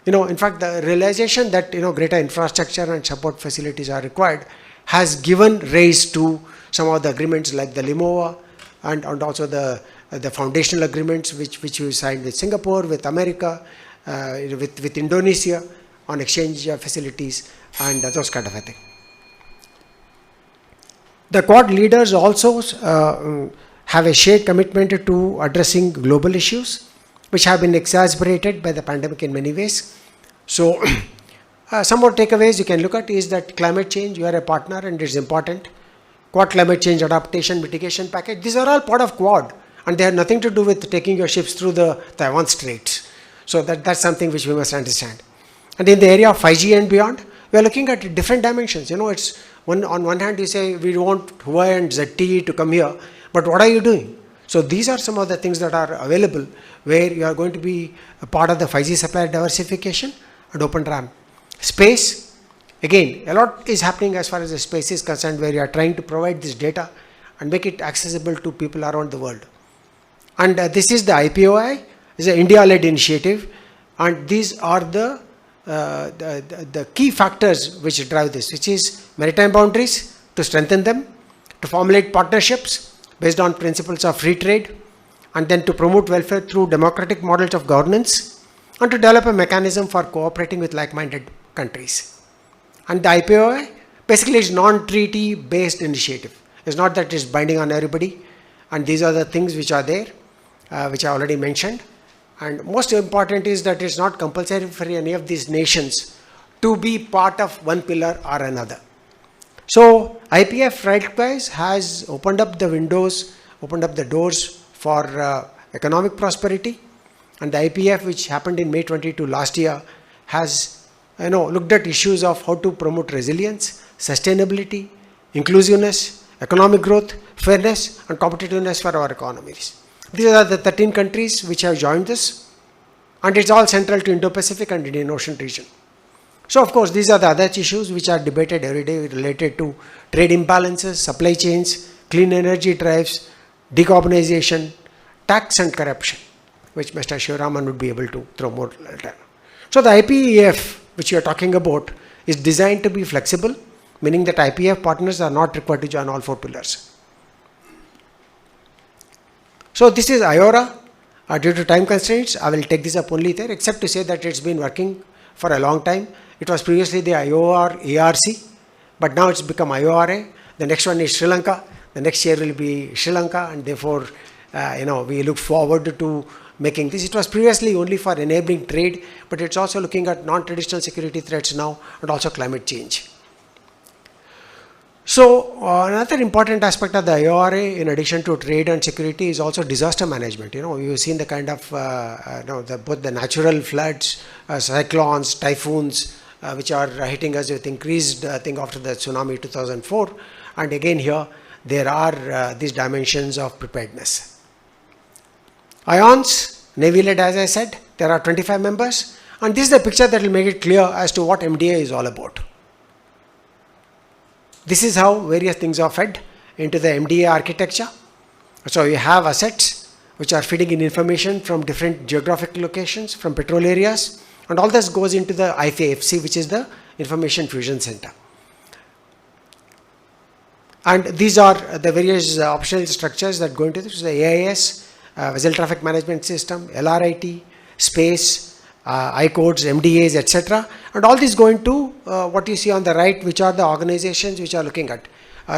in fact, the realization that greater infrastructure and support facilities are required has given rise to some of the agreements like the Limova and also the foundational agreements which we signed with Singapore, with America, with Indonesia on exchange facilities and those kind of a thing. The Quad leaders also have a shared commitment to addressing global issues, which have been exacerbated by the pandemic in many ways. So, some more takeaways you can look at is that climate change, you are a partner and it's important. Quad climate change adaptation mitigation package, these are all part of Quad, and they have nothing to do with taking your ships through the Taiwan Straits. So that's something which we must understand. And in the area of 5G and beyond, we are looking at different dimensions. It's on one hand you say we want Huawei and ZTE to come here, but what are you doing? So these are some of the things that are available where you are going to be a part of the 5G supplier diversification and open RAM. Space, again, a lot is happening as far as the space is concerned, where you are trying to provide this data and make it accessible to people around the world. And this is the IPOI, is an India-led initiative, and these are the key factors which drive this, which is maritime boundaries, to strengthen them, to formulate partnerships based on principles of free trade, and then to promote welfare through democratic models of governance, and to develop a mechanism for cooperating with like-minded countries. And the IPOI basically is non-treaty based initiative. It's not that it's binding on everybody, and these are the things which are there, which I already mentioned. And most important is that it's not compulsory for any of these nations to be part of one pillar or another. So IPF likewise has opened up the windows, opened up the doors for economic prosperity, and the IPF, which happened in May 22 last year, has looked at issues of how to promote resilience, sustainability, inclusiveness, economic growth, fairness, and competitiveness for our economies. These are the 13 countries which have joined this, and it's all central to Indo-Pacific and Indian Ocean region. So of course, these are the other issues which are debated every day related to trade imbalances, supply chains, clean energy drives, decarbonization, tax and corruption, which Mr. Shivaraman would be able to throw more light on. So the IPEF, which you are talking about, is designed to be flexible, meaning that IPEF partners are not required to join all four pillars. So this is IORA. Due to time constraints, I will take this up only there, except to say that it's been working for a long time. It was previously the IOR ARC, but now it's become IORA. The next one is Sri Lanka. The next year will be Sri Lanka, and therefore, we look forward to making this. It was previously only for enabling trade, but it's also looking at non-traditional security threats now, and also climate change. So another important aspect of the IORA, in addition to trade and security, is also disaster management. You've seen the kind of both the natural floods, cyclones, typhoons, which are hitting us with increased thing after the tsunami 2004, and again here there are these dimensions of preparedness. IONS, Navy-led, as I said, there are 25 members, and this is the picture that will make it clear as to what MDA is all about. This is how various things are fed into the MDA architecture. So you have assets which are feeding in information from different geographic locations, from petrol areas, and all this goes into the IFAFC, which is the Information Fusion Center. And these are the various optional structures that go into this: the AIS, Vessel Traffic Management System, LRIT, Space, I-codes, MDAs, etc. And all these go into what you see on the right, which are the organizations which are looking at.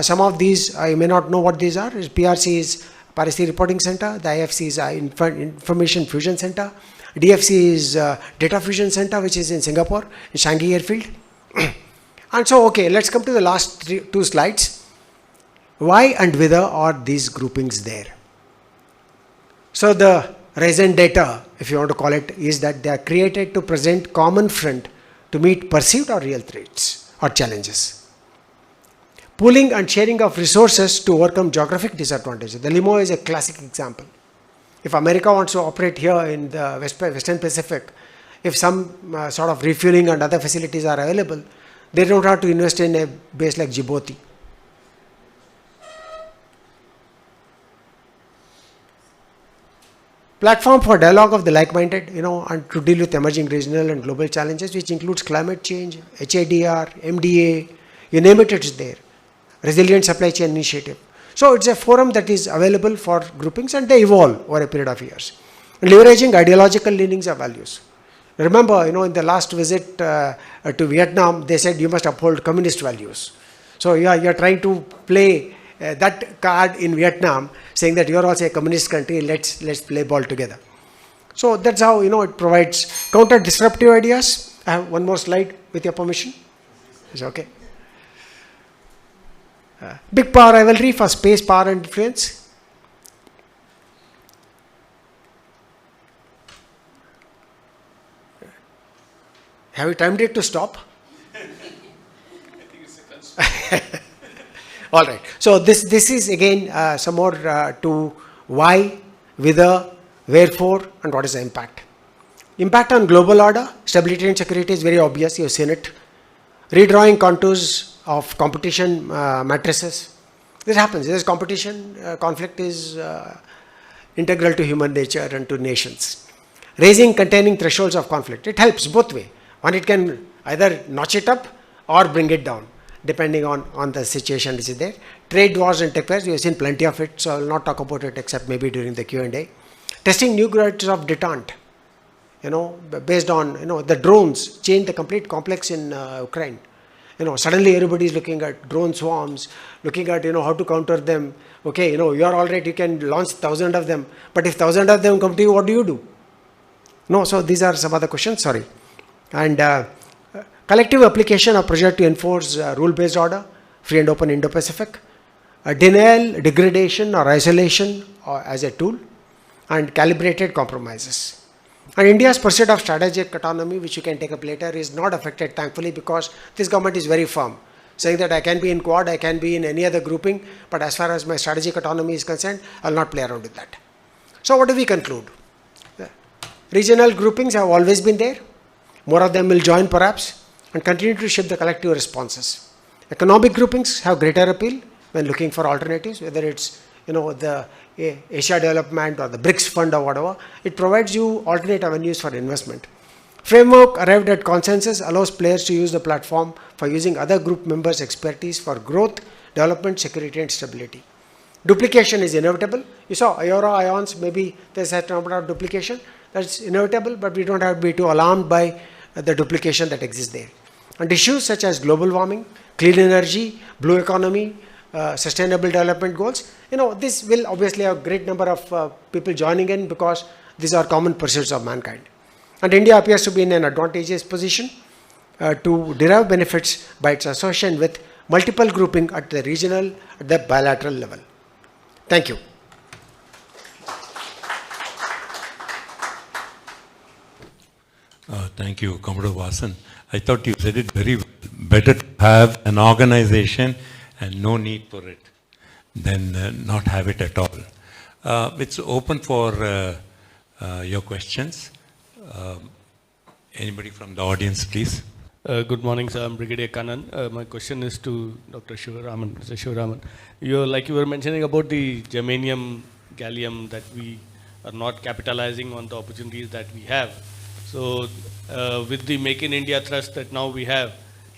Some of these, you may not know what these are. PRC is Piracy Reporting Center, the IFC is Information Fusion Center, DFC is Data Fusion Center, which is in Singapore, in Changi Airfield. And so, okay, let's come to the last two slides. Why and whether are these groupings there? So the raison d'etre, if you want to call it, is that they are created to present common front to meet perceived or real threats or challenges. Pooling and sharing of resources to overcome geographic disadvantages. The limo is a classic example. If America wants to operate here in the Western Pacific, if some sort of refueling and other facilities are available, they don't have to invest in a base like Djibouti. Platform for dialogue of the like-minded, and to deal with emerging regional and global challenges, which includes climate change, HADR, MDA, you name it, it's there. Resilient Supply Chain Initiative. So it's a forum that is available for groupings, and they evolve over a period of years. And leveraging ideological leanings of values. Remember, in the last visit to Vietnam, they said you must uphold communist values. So you're trying to play that card in Vietnam, saying that you're also a communist country, let's play ball together. So that's how, it provides counter disruptive ideas. I have one more slide with your permission. Is okay? Big power rivalry for space, power and influence. Have you timed it to stop? I think it's a constraint. All right. So this is again some more to why, whether, wherefore, and what is the impact. Impact on global order, stability and security is very obvious. You have seen it. Redrawing contours of competition matrices. This happens. There is competition. Conflict is integral to human nature and to nations. Raising, containing thresholds of conflict. It helps both way. One, it can either notch it up or bring it down, depending on the situation which is there. Trade wars and tech wars, we have seen plenty of it, so I will not talk about it except maybe during the Q&A. Testing new grades of deterrent, based on, the drones change the complete complex in Ukraine. Suddenly everybody is looking at drone swarms, looking at, how to counter them. Okay, you are all right, you can launch 1,000 of them, but if 1,000 of them come to you, what do you do? No, so these are some other questions, sorry. And collective application of pressure to enforce rule-based order, free and open Indo-Pacific, denial, degradation or isolation as a tool, and calibrated compromises. And India's pursuit of strategic autonomy, which you can take up later, is not affected, thankfully, because this government is very firm, saying that I can be in Quad, I can be in any other grouping, but as far as my strategic autonomy is concerned, I will not play around with that. So what do we conclude? Regional groupings have always been there. More of them will join perhaps and continue to shape the collective responses. Economic groupings have greater appeal when looking for alternatives, whether it's the Asia Development or the BRICS Fund or whatever. It provides you alternate avenues for investment. Framework arrived at consensus allows players to use the platform for using other group members' expertise for growth, development, security and stability. Duplication is inevitable. You saw IORA, IONS, maybe there's a number of duplication. That's inevitable, but we don't have to be too alarmed by the duplication that exists there. And issues such as global warming, clean energy, blue economy, Sustainable Development Goals. This will obviously have a great number of people joining in because these are common pursuits of mankind. And India appears to be in an advantageous position to derive benefits by its association with multiple grouping at the regional, at the bilateral level. Thank you. Thank you, Commodore Vasan. I thought you said it very well. Better to have an organization and no need for it than not have it at all. It's open for your questions. Anybody from the audience, please? Good morning, sir. I'm Brigadier Kannan. My question is to Dr. Shivaraman. Mr. Shivaraman, you were mentioning about the germanium, gallium, that we are not capitalizing on the opportunities that we have. So, with the Make in India thrust that now we have,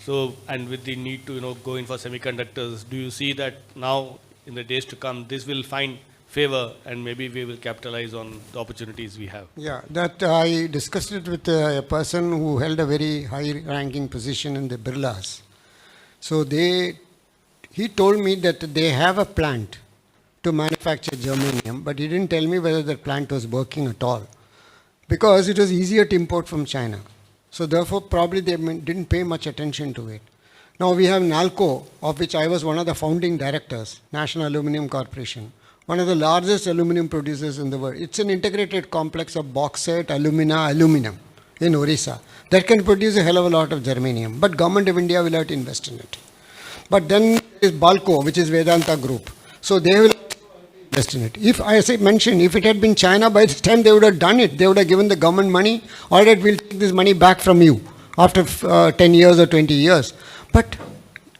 and with the need to go in for semiconductors, do you see that now in the days to come this will find favor and maybe we will capitalize on the opportunities we have? Yeah, that I discussed it with a person who held a very high-ranking position in the Birlas. So he told me that they have a plant to manufacture germanium, but he didn't tell me whether the plant was working at all, because it was easier to import from China. So therefore, probably they didn't pay much attention to it. Now we have NALCO, of which I was one of the founding directors, National Aluminium Corporation, one of the largest aluminum producers in the world. It's an integrated complex of bauxite, alumina, aluminum in Orissa that can produce a hell of a lot of germanium. But Government of India will have to invest in it. But then there is Balco, which is Vedanta Group. So they will invest in it. If, as I mentioned, if it had been China, by this time they would have done it. They would have given the government money. All right, we'll take this money back from you after 10 years or 20 years. But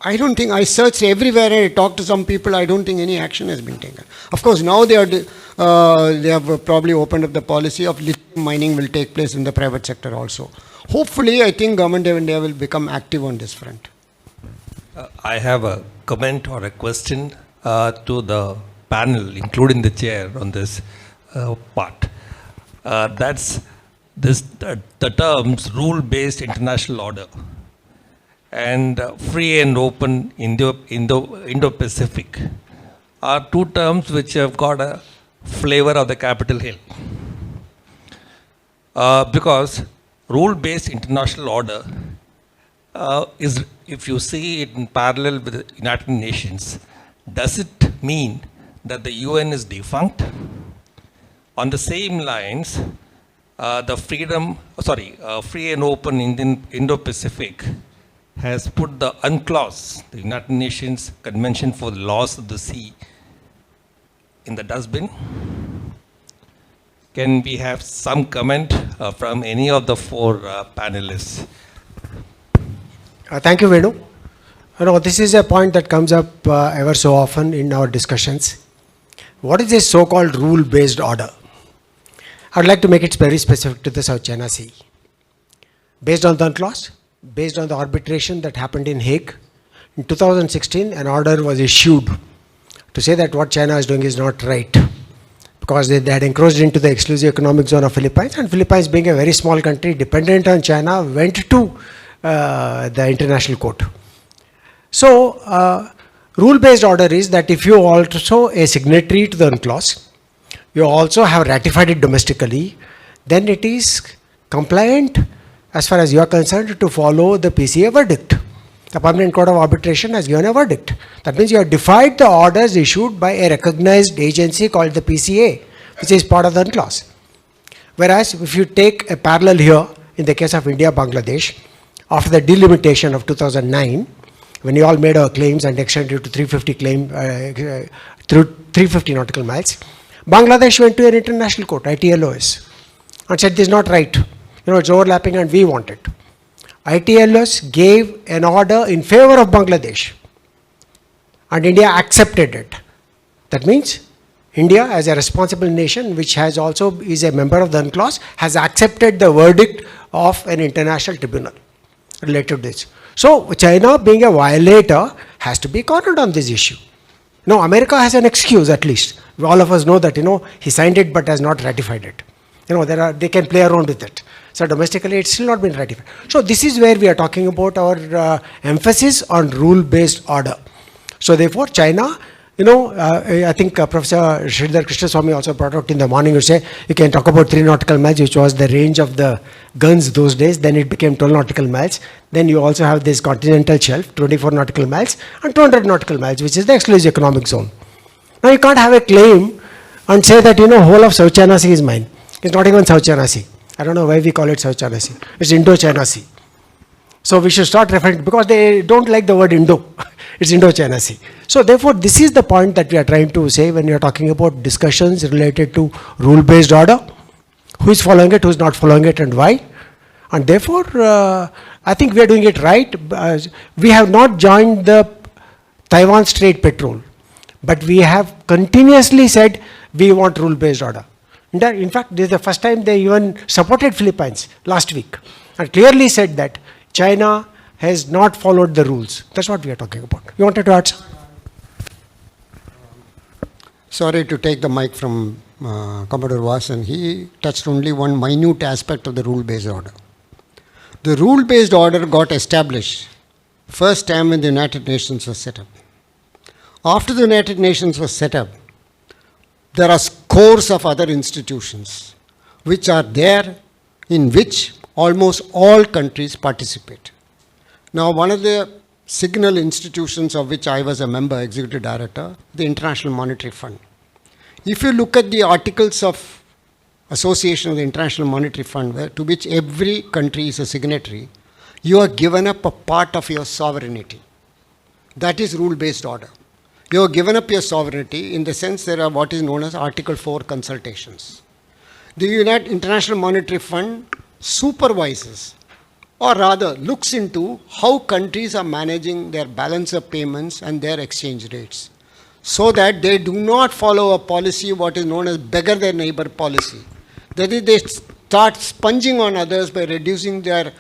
I don't think, I searched everywhere and I talked to some people, I don't think any action has been taken. Of course, now they have probably opened up the policy of lithium mining will take place in the private sector also. Hopefully, I think Government of India will become active on this front. I have a comment or a question to the panel, including the chair, on this part. That's the terms rule-based international order and free and open Indo-Pacific are two terms which have got a flavor of the Capitol Hill. Because rule-based international order is, if you see it in parallel with the United Nations, does it mean that the UN is defunct? On the same lines, the free and open Indo-Pacific has put the UNCLOS, the United Nations Convention for the Laws of the Sea, in the dustbin. Can we have some comment from any of the four panelists? Thank you, Venu. This is a point that comes up ever so often in our discussions. What is this so-called rule-based order? I would like to make it very specific to the South China Sea. Based on the UNCLOS, based on the arbitration that happened in Hague, in 2016, an order was issued to say that what China is doing is not right, because they had encroached into the exclusive economic zone of Philippines, and Philippines, being a very small country dependent on China, went to the international court. So, rule-based order is that if you are also a signatory to the UNCLOS, you also have ratified it domestically, then it is compliant as far as you are concerned to follow the PCA verdict. The Permanent Court of Arbitration has given a verdict. That means you have defied the orders issued by a recognized agency called the PCA, which is part of the UNCLOS. Whereas if you take a parallel here, in the case of India, Bangladesh, after the delimitation of 2009, when you all made our claims and extended to 350 nautical miles, Bangladesh went to an international court, ITLOS, and said this is not right. It's overlapping and we want it. ITLOS gave an order in favor of Bangladesh and India accepted it. That means India, as a responsible nation which has also is a member of the UNCLOS, has accepted the verdict of an international tribunal related to this. So China, being a violator, has to be cornered on this issue. Now America has an excuse, at least. All of us know that he signed it but has not ratified it. They can play around with it. So domestically, it's still not been ratified. So this is where we are talking about our emphasis on rule-based order. So therefore, China, I think Professor Sridhar Krishnaswamy also brought out in the morning, you say, you can talk about 3 nautical miles, which was the range of the guns those days. Then it became 12 nautical miles. Then you also have this continental shelf, 24 nautical miles, and 200 nautical miles, which is the exclusive economic zone. Now you can't have a claim and say that, whole of South China Sea is mine. It's not even South China Sea. I don't know why we call it South China Sea. It's Indo-China Sea. So we should start referring, because they don't like the word Indo. It's Indo-China Sea. So therefore, this is the point that we are trying to say when we are talking about discussions related to rule-based order. Who is following it, who is not following it, and why. And therefore, I think we are doing it right. We have not joined the Taiwan Strait Patrol, but we have continuously said we want rule-based order. In fact, this is the first time they even supported Philippines last week and clearly said that China has not followed the rules. That's what we are talking about. You wanted to add something? Sorry to take the mic from Commodore Vasan. He touched only one minute aspect of the rule-based order. The rule-based order got established first time when the United Nations was set up. After the United Nations was set up, there are scores of other institutions which are there, in which almost all countries participate. Now, one of the signal institutions of which I was a member, executive director, the International Monetary Fund. If you look at the articles of association of the International Monetary Fund, to which every country is a signatory, you are given up a part of your sovereignty. That is rule-based order. You have given up your sovereignty in the sense there are what is known as Article 4 consultations. The International Monetary Fund supervises, or rather looks into how countries are managing their balance of payments and their exchange rates, so that they do not follow a policy what is known as beggar their neighbor policy. That is, they start sponging on others by reducing they're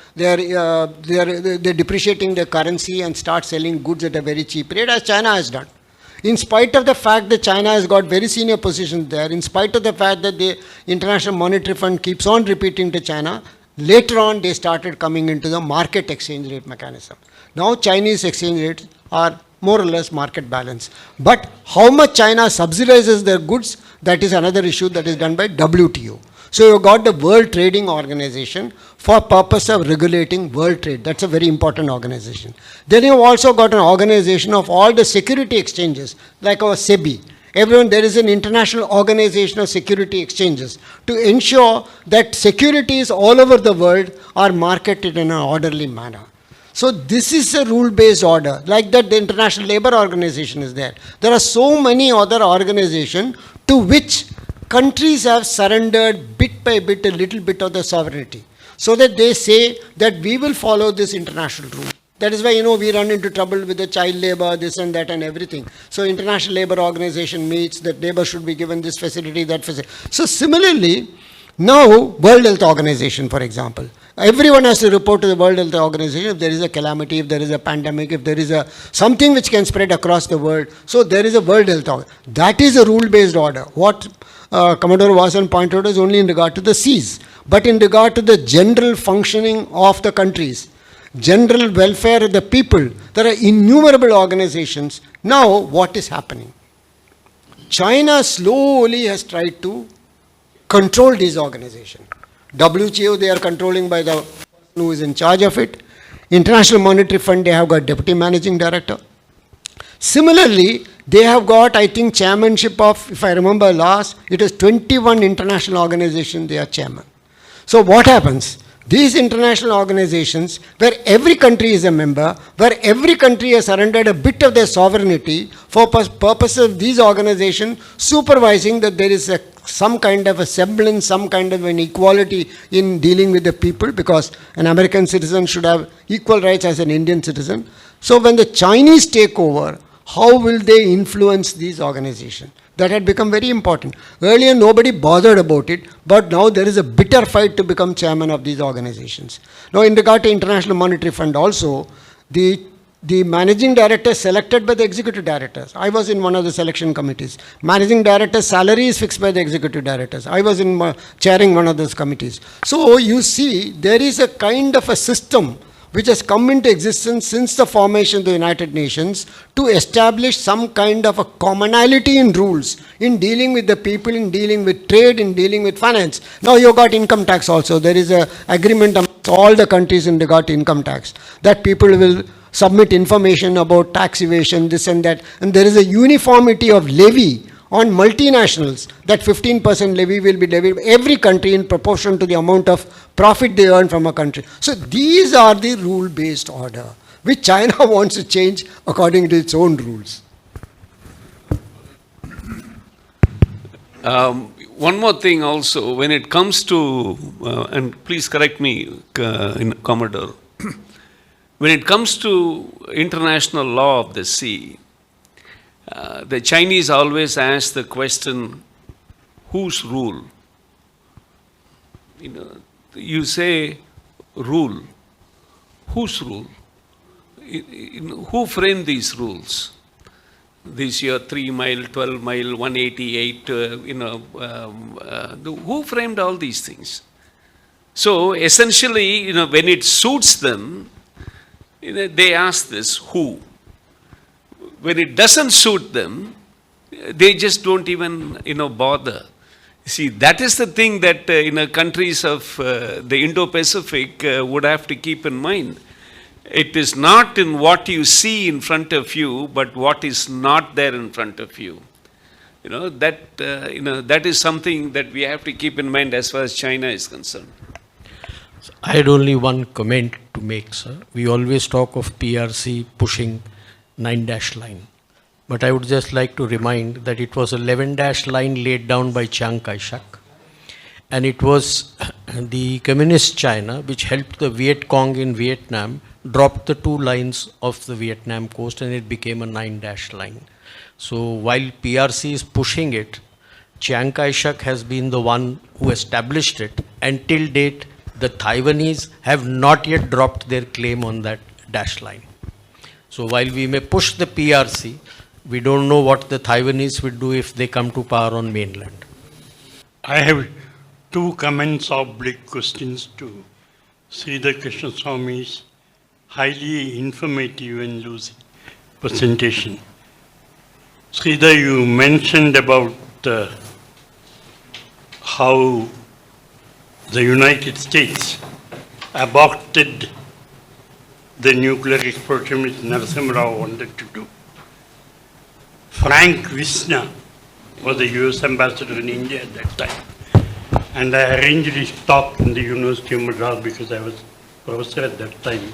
depreciating their currency and start selling goods at a very cheap rate, as China has done. In spite of the fact that China has got very senior positions there, in spite of the fact that the International Monetary Fund keeps on repeating to China, later on they started coming into the market exchange rate mechanism. Now Chinese exchange rates are more or less market balance. But how much China subsidizes their goods, that is another issue that is done by WTO. So you've got the World Trading Organization for purpose of regulating world trade. That's a very important organization. Then you've also got an organization of all the security exchanges, like our SEBI. There is an international organization of security exchanges to ensure that securities all over the world are marketed in an orderly manner. So this is a rule-based order. Like that, the International Labour Organization is there. There are so many other organizations to which countries have surrendered bit by bit a little bit of their sovereignty, so that they say that we will follow this international rule. That is why, we run into trouble with the child labor, this and that and everything. So International Labour Organization meets that labor should be given this facility, that facility. So similarly, now World Health Organization, for example, everyone has to report to the World Health Organization if there is a calamity, if there is a pandemic, if there is something which can spread across the world. So there is a World Health Organization. That is a rule-based order. What Commodore Vasan pointed out is only in regard to the seas. But in regard to the general functioning of the countries, general welfare of the people, there are innumerable organizations. Now, what is happening? China slowly has tried to control these organizations. WTO, they are controlling by the person who is in charge of it. International Monetary Fund, they have got Deputy Managing Director. Similarly, they have got, I think, chairmanship of, if I remember last, it is 21 international organizations they are chairman. So what happens? These international organizations, where every country is a member, where every country has surrendered a bit of their sovereignty for purposes of these organizations supervising that there is some kind of a semblance, some kind of an equality in dealing with the people, because an American citizen should have equal rights as an Indian citizen. So when the Chinese take over, how will they influence these organizations? That had become very important. Earlier, nobody bothered about it, but now there is a bitter fight to become chairman of these organizations. Now, in regard to International Monetary Fund also, the managing director is selected by the executive directors. I was in one of the selection committees. Managing director's salary is fixed by the executive directors. I was chairing one of those committees. So, you see, there is a kind of a system which has come into existence since the formation of the United Nations to establish some kind of a commonality in rules in dealing with the people, in dealing with trade, in dealing with finance. Now you got income tax also. There is an agreement amongst all the countries in regard to income tax that people will submit information about tax evasion, this and that. And there is a uniformity of levy on multinationals, that 15% levy will be levied every country in proportion to the amount of profit they earn from a country. So these are the rule-based order, which China wants to change according to its own rules. One more thing also, when it comes to, and please correct me, Commodore, when it comes to international law of the sea, the Chinese always ask the question, whose rule? You say rule. Whose rule? Who framed these rules? This year 3 mile, 12 mile, 188, who framed all these things? So essentially, when it suits them, they ask this, who? When it doesn't suit them, they just don't even, bother. See, that is the thing that, countries of the Indo-Pacific would have to keep in mind. It is not in what you see in front of you, but what is not there in front of you. That is something that we have to keep in mind as far as China is concerned. I had only one comment to make, sir. We always talk of PRC pushing 9-dash line. But I would just like to remind that it was 11-dash line laid down by Chiang Kai-shek. And it was the communist China which helped the Viet Cong in Vietnam drop the 2 lines of the Vietnam coast, and it became a 9-dash line. So while PRC is pushing it, Chiang Kai-shek has been the one who established it. Until date, the Taiwanese have not yet dropped their claim on that dash line. So while we may push the PRC, we don't know what the Taiwanese will do if they come to power on mainland. I have 2 comments oblique questions to Sridhar Krishnaswamy's highly informative and lucid presentation. Sridhar, you mentioned about how the United States aborted the nuclear explosion which Narasimha Rao wanted to do. Frank Wisner was the US ambassador in India at that time. And I arranged his talk in the University of Madras because I was professor at that time.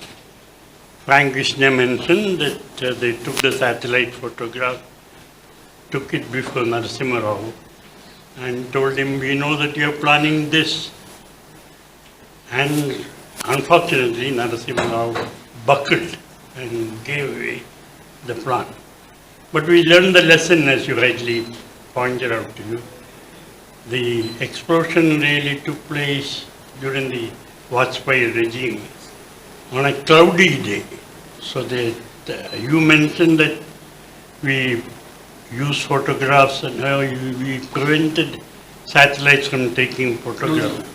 Frank Wisner mentioned that they took the satellite photograph, took it before Narasimha Rao, and told him, we know that you are planning this. And unfortunately, Narasimha Rao buckled and gave away the plan. But we learned the lesson, as you rightly pointed out to you. The explosion really took place during the Vajpayee regime on a cloudy day. So you mentioned that we used photographs and how we prevented satellites from taking photographs.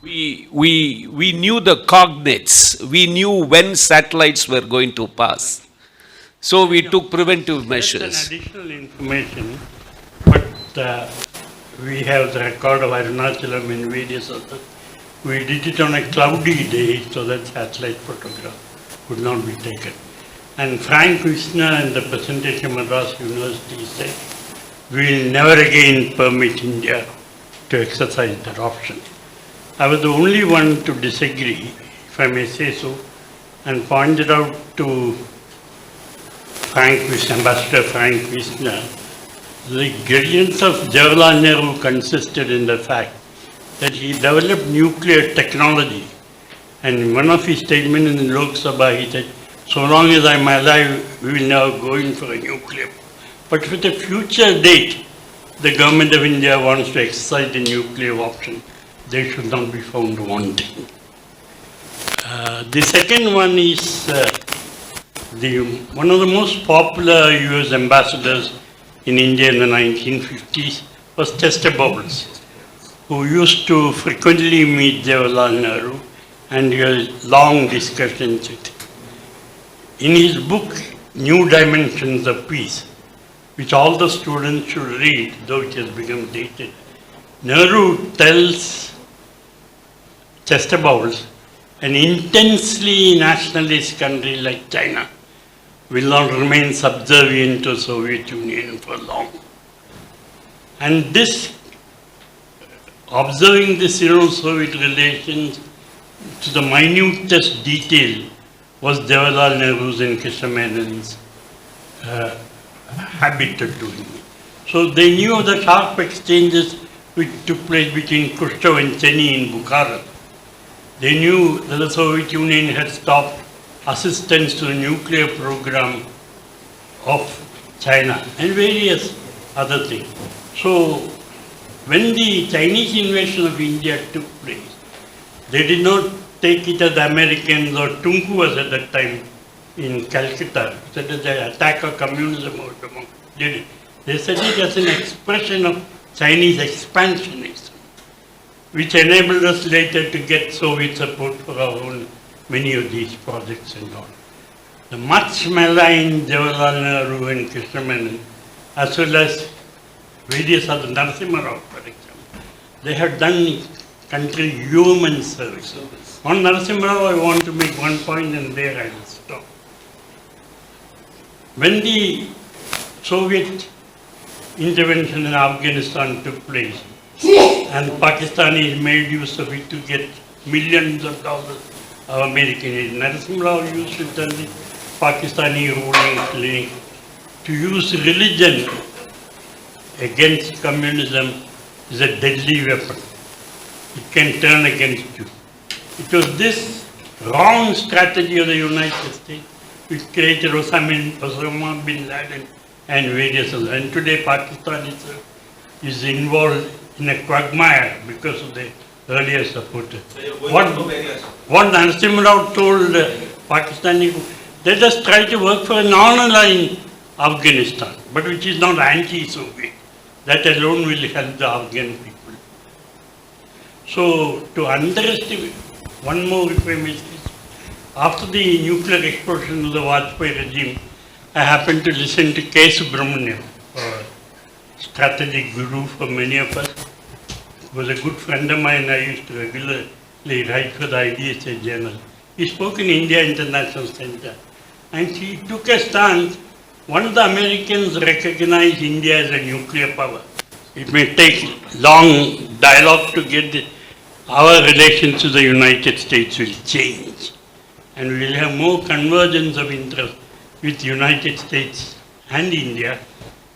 We knew the coordinates. We knew when satellites were going to pass. So we took preventive measures. That's an additional information, but we have the record of Arunachalam and various others. We did it on a cloudy day so that satellite photograph could not be taken. And Frank Wisner in the presentation of Madras University said, we will never again permit India to exercise that option. I was the only one to disagree, if I may say so, and pointed out to Ambassador Frank Wisner, the brilliance of Jawaharlal Nehru consisted in the fact that he developed nuclear technology. And in one of his statements in the Lok Sabha, he said, so long as I'm alive, we will never go in for a nuclear. But with a future date, the government of India wants to exercise the nuclear option. They should not be found wanting. The second one is one of the most popular US ambassadors in India in the 1950s was Chester Bowles, who used to frequently meet Jawaharlal Nehru and your long discussions with him. In his book, New Dimensions of Peace, which all the students should read, though it has become dated, Nehru tells Chestabouls, an intensely nationalist country like China will not remain subservient to Soviet Union for long. And this, observing this Sino-Soviet relations to the minutest detail was Jawaharlal Nehru's and Krishna Menon's habit of doing it. So they knew of the sharp exchanges which took place between Khrushchev and Cheney in Bukhara. They knew that the Soviet Union had stopped assistance to the nuclear program of China and various other things. So when the Chinese invasion of India took place, they did not take it as the Americans or Tunku was at that time in Calcutta, said that the attack of communism or democracy. They said it as an expression of Chinese expansionism, which enabled us later to get Soviet support for our own many of these projects and all. The much maligned Jawaharlal Nehru and Krishna Menon, as well as various other, Narasimha Rao, for example, they have done country human service. On Narasimha Rao, I want to make one point and there I will stop. When the Soviet intervention in Afghanistan took place, and Pakistanis made use of it to get millions of dollars of American aid. Narasimha Rao used to tell the Pakistani ruling clinic to use religion against communism is a deadly weapon. It can turn against you. It was this wrong strategy of the United States which created Osama bin Laden and various others. And today Pakistan is involved in a quagmire because of the earlier supporters. What Narasimha Rao told Pakistani, let us try to work for a non-aligned Afghanistan, but which is not anti-Soviet. That alone will help the Afghan people. So, to underestimate, one more if I may say, after the nuclear explosion of the Vajpayee regime, I happened to listen to K. Subramaniam, a strategic guru for many of us. He was a good friend of mine. I used to regularly write for the IDSA journal. He spoke in India International Center. And he took a stance. Once the Americans recognize India as a nuclear power, it may take long dialogue to get our relations to the United States will change. And we will have more convergence of interest with United States and India.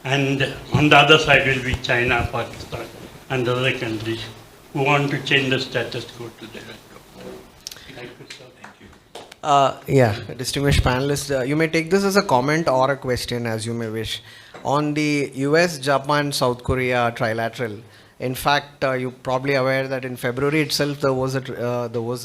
And on the other side will be China, Pakistan, and other countries who want to change the status quo to their Distinguished panelists, you may take this as a comment or a question as you may wish. On the US, Japan, South Korea trilateral, in fact, you're probably aware that in February itself there was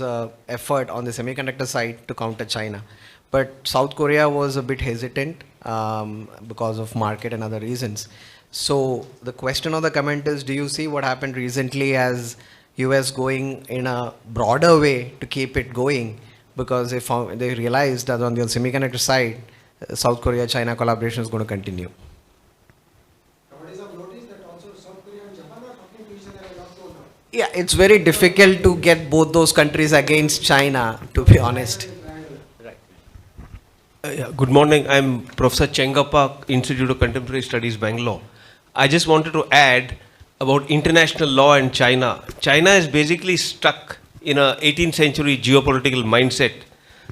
a effort on the semiconductor side to counter China. But South Korea was a bit hesitant because of market and other reasons. So the question or the comment is, do you see what happened recently as US going in a broader way to keep it going? Because they realized that on the semiconductor side, South Korea-China collaboration is going to continue. Yeah, it's very difficult to get both those countries against China, to be honest. Good morning. I'm Professor Chengappa, Institute of Contemporary Studies, Bangalore. I just wanted to add about international law and China. China is basically stuck in a 18th century geopolitical mindset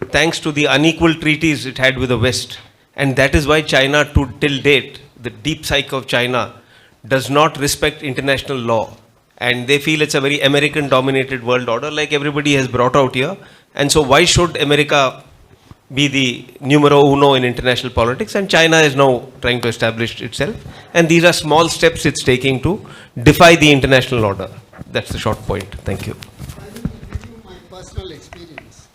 thanks to the unequal treaties it had with the West. And that is why China, till date, the deep psyche of China, does not respect international law. And they feel it's a very American-dominated world order, like everybody has brought out here. And so why should America be the numero uno in international politics? And China is now trying to establish itself. And these are small steps it's taking to defy the international order. That's the short point. Thank you. My personal experience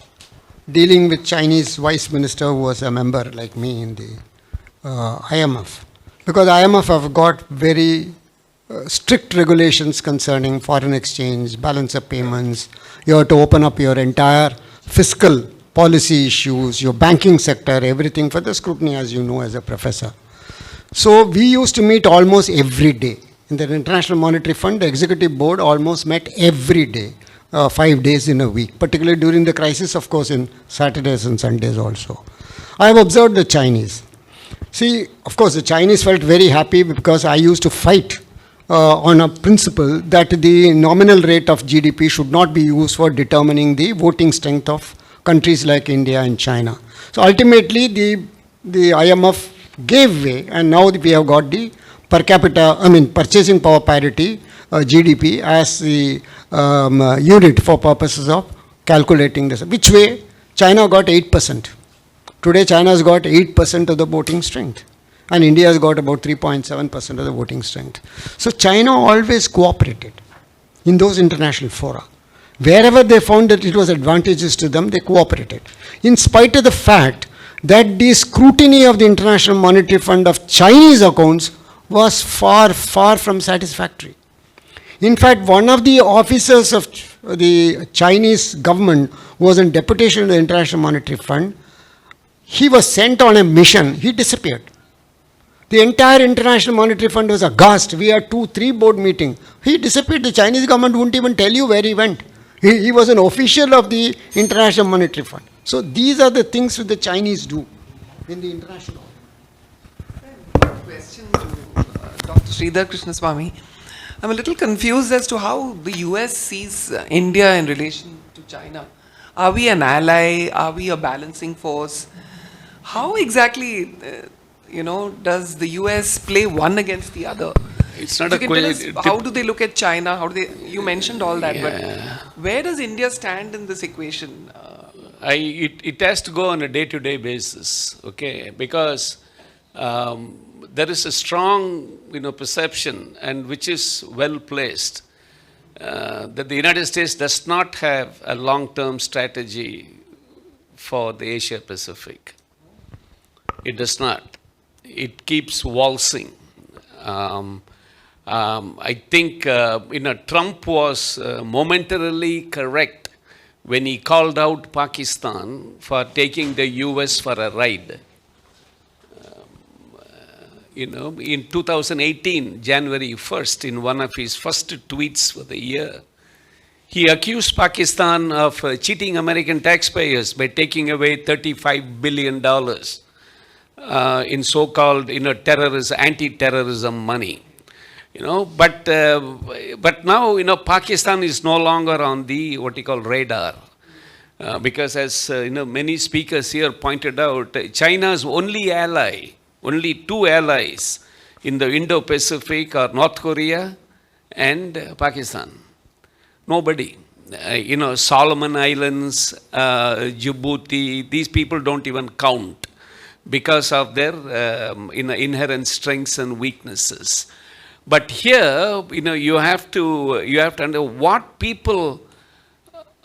dealing with Chinese vice minister who was a member like me in the IMF. Because IMF have got very strict regulations concerning foreign exchange, balance of payments. You have to open up your entire fiscal policy issues, your banking sector, everything for the scrutiny, as you know as a professor. So we used to meet almost every day. In the International Monetary Fund, the executive board almost met every day, 5 days in a week, particularly during the crisis, of course, in Saturdays and Sundays also. I have observed the Chinese. See, of course, the Chinese felt very happy because I used to fight on a principle that the nominal rate of GDP should not be used for determining the voting strength of countries like India and China. So ultimately, the IMF gave way, and now we have got the per capita, purchasing power parity, GDP, as the unit for purposes of calculating this. Which way? China got 8%. Today, China has got 8% of the voting strength, and India has got about 3.7% of the voting strength. So China always cooperated in those international fora. Wherever they found that it was advantageous to them, they cooperated. In spite of the fact that the scrutiny of the International Monetary Fund of Chinese accounts was far, far from satisfactory. In fact, one of the officers of the Chinese government was on deputation to the International Monetary Fund. He was sent on a mission. He disappeared. The entire International Monetary Fund was aghast. We had 2-3 board meetings. He disappeared. The Chinese government wouldn't even tell you where he went. He was an official of the International Monetary Fund. So these are the things that the Chinese do in the international. Question to Dr. Sridhar Krishnaswamy. I'm a little confused as to how the US sees India in relation to China. Are we an ally? Are we a balancing force? How exactly, does the US play one against the other? It's not you a can question. tell us, how do they look at China? How do they? You mentioned all that, but where does India stand in this equation? It has to go on a day-to-day basis, okay? Because there is a strong, perception, and which is well placed, that the United States does not have a long-term strategy for the Asia Pacific. It does not. It keeps waltzing. I think Trump was momentarily correct when he called out Pakistan for taking the US for a ride. In 2018, January 1st, in one of his first tweets for the year, he accused Pakistan of cheating American taxpayers by taking away $35 billion in so-called anti-terrorism money. But now Pakistan is no longer on the what you call radar, because as many speakers here pointed out, China's only ally, only 2 allies in the Indo-Pacific are North Korea and Pakistan. Nobody. Solomon Islands, Djibouti, these people don't even count because of their inherent strengths and weaknesses. But here, you have to understand what people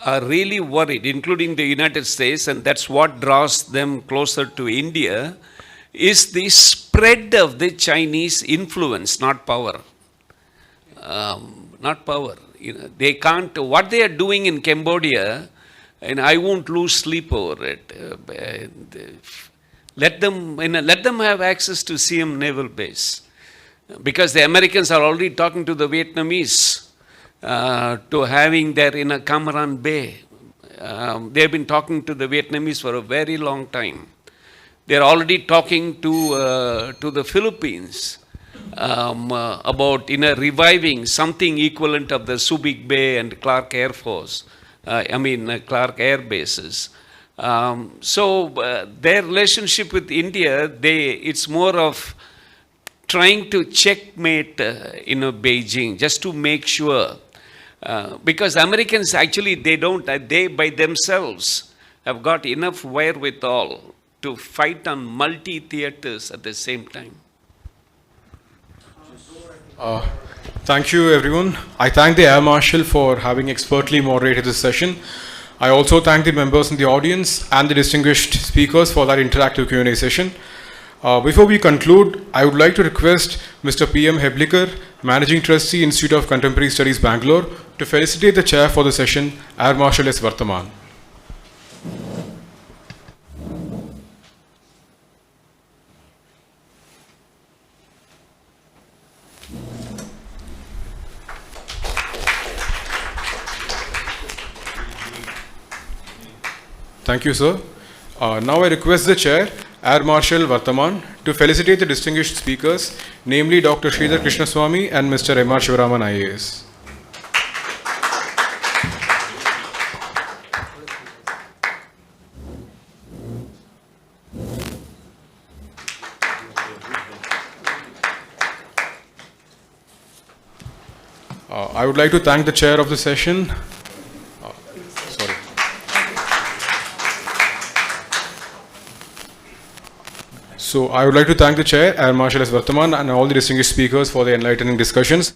are really worried, including the United States, and that's what draws them closer to India, is the spread of the Chinese influence, not power. Not power. They can't. What they are doing in Cambodia, and I won't lose sleep over it. Let them have access to Siem Naval Base. Because the Americans are already talking to the Vietnamese to having their Camaran Bay. They have been talking to the Vietnamese for a very long time. They are already talking to the Philippines about reviving something equivalent of the Subic Bay and Clark Air Force. Clark Air Bases. So their relationship with India, it's more of trying to checkmate Beijing, just to make sure. Because Americans actually, they by themselves have got enough wherewithal to fight on multi-theaters at the same time. Thank you, everyone. I thank the Air Marshal for having expertly moderated this session. I also thank the members in the audience and the distinguished speakers for that interactive Q&A session. Before we conclude, I would like to request Mr. P.M. Heblikar, Managing Trustee, Institute of Contemporary Studies, Bangalore, to felicitate the chair for the session, Air Marshal S. Vartaman. Thank you, sir. Now I request the chair, Air Marshal Vartaman, to felicitate the distinguished speakers, namely Dr. Sridhar Krishnaswamy and Mr. M.R. Shivaraman, IAS. I would like to thank the chair of the session. Sorry. So I would like to thank the chair, Air Marshal S. Vartaman, and all the distinguished speakers for the enlightening discussions.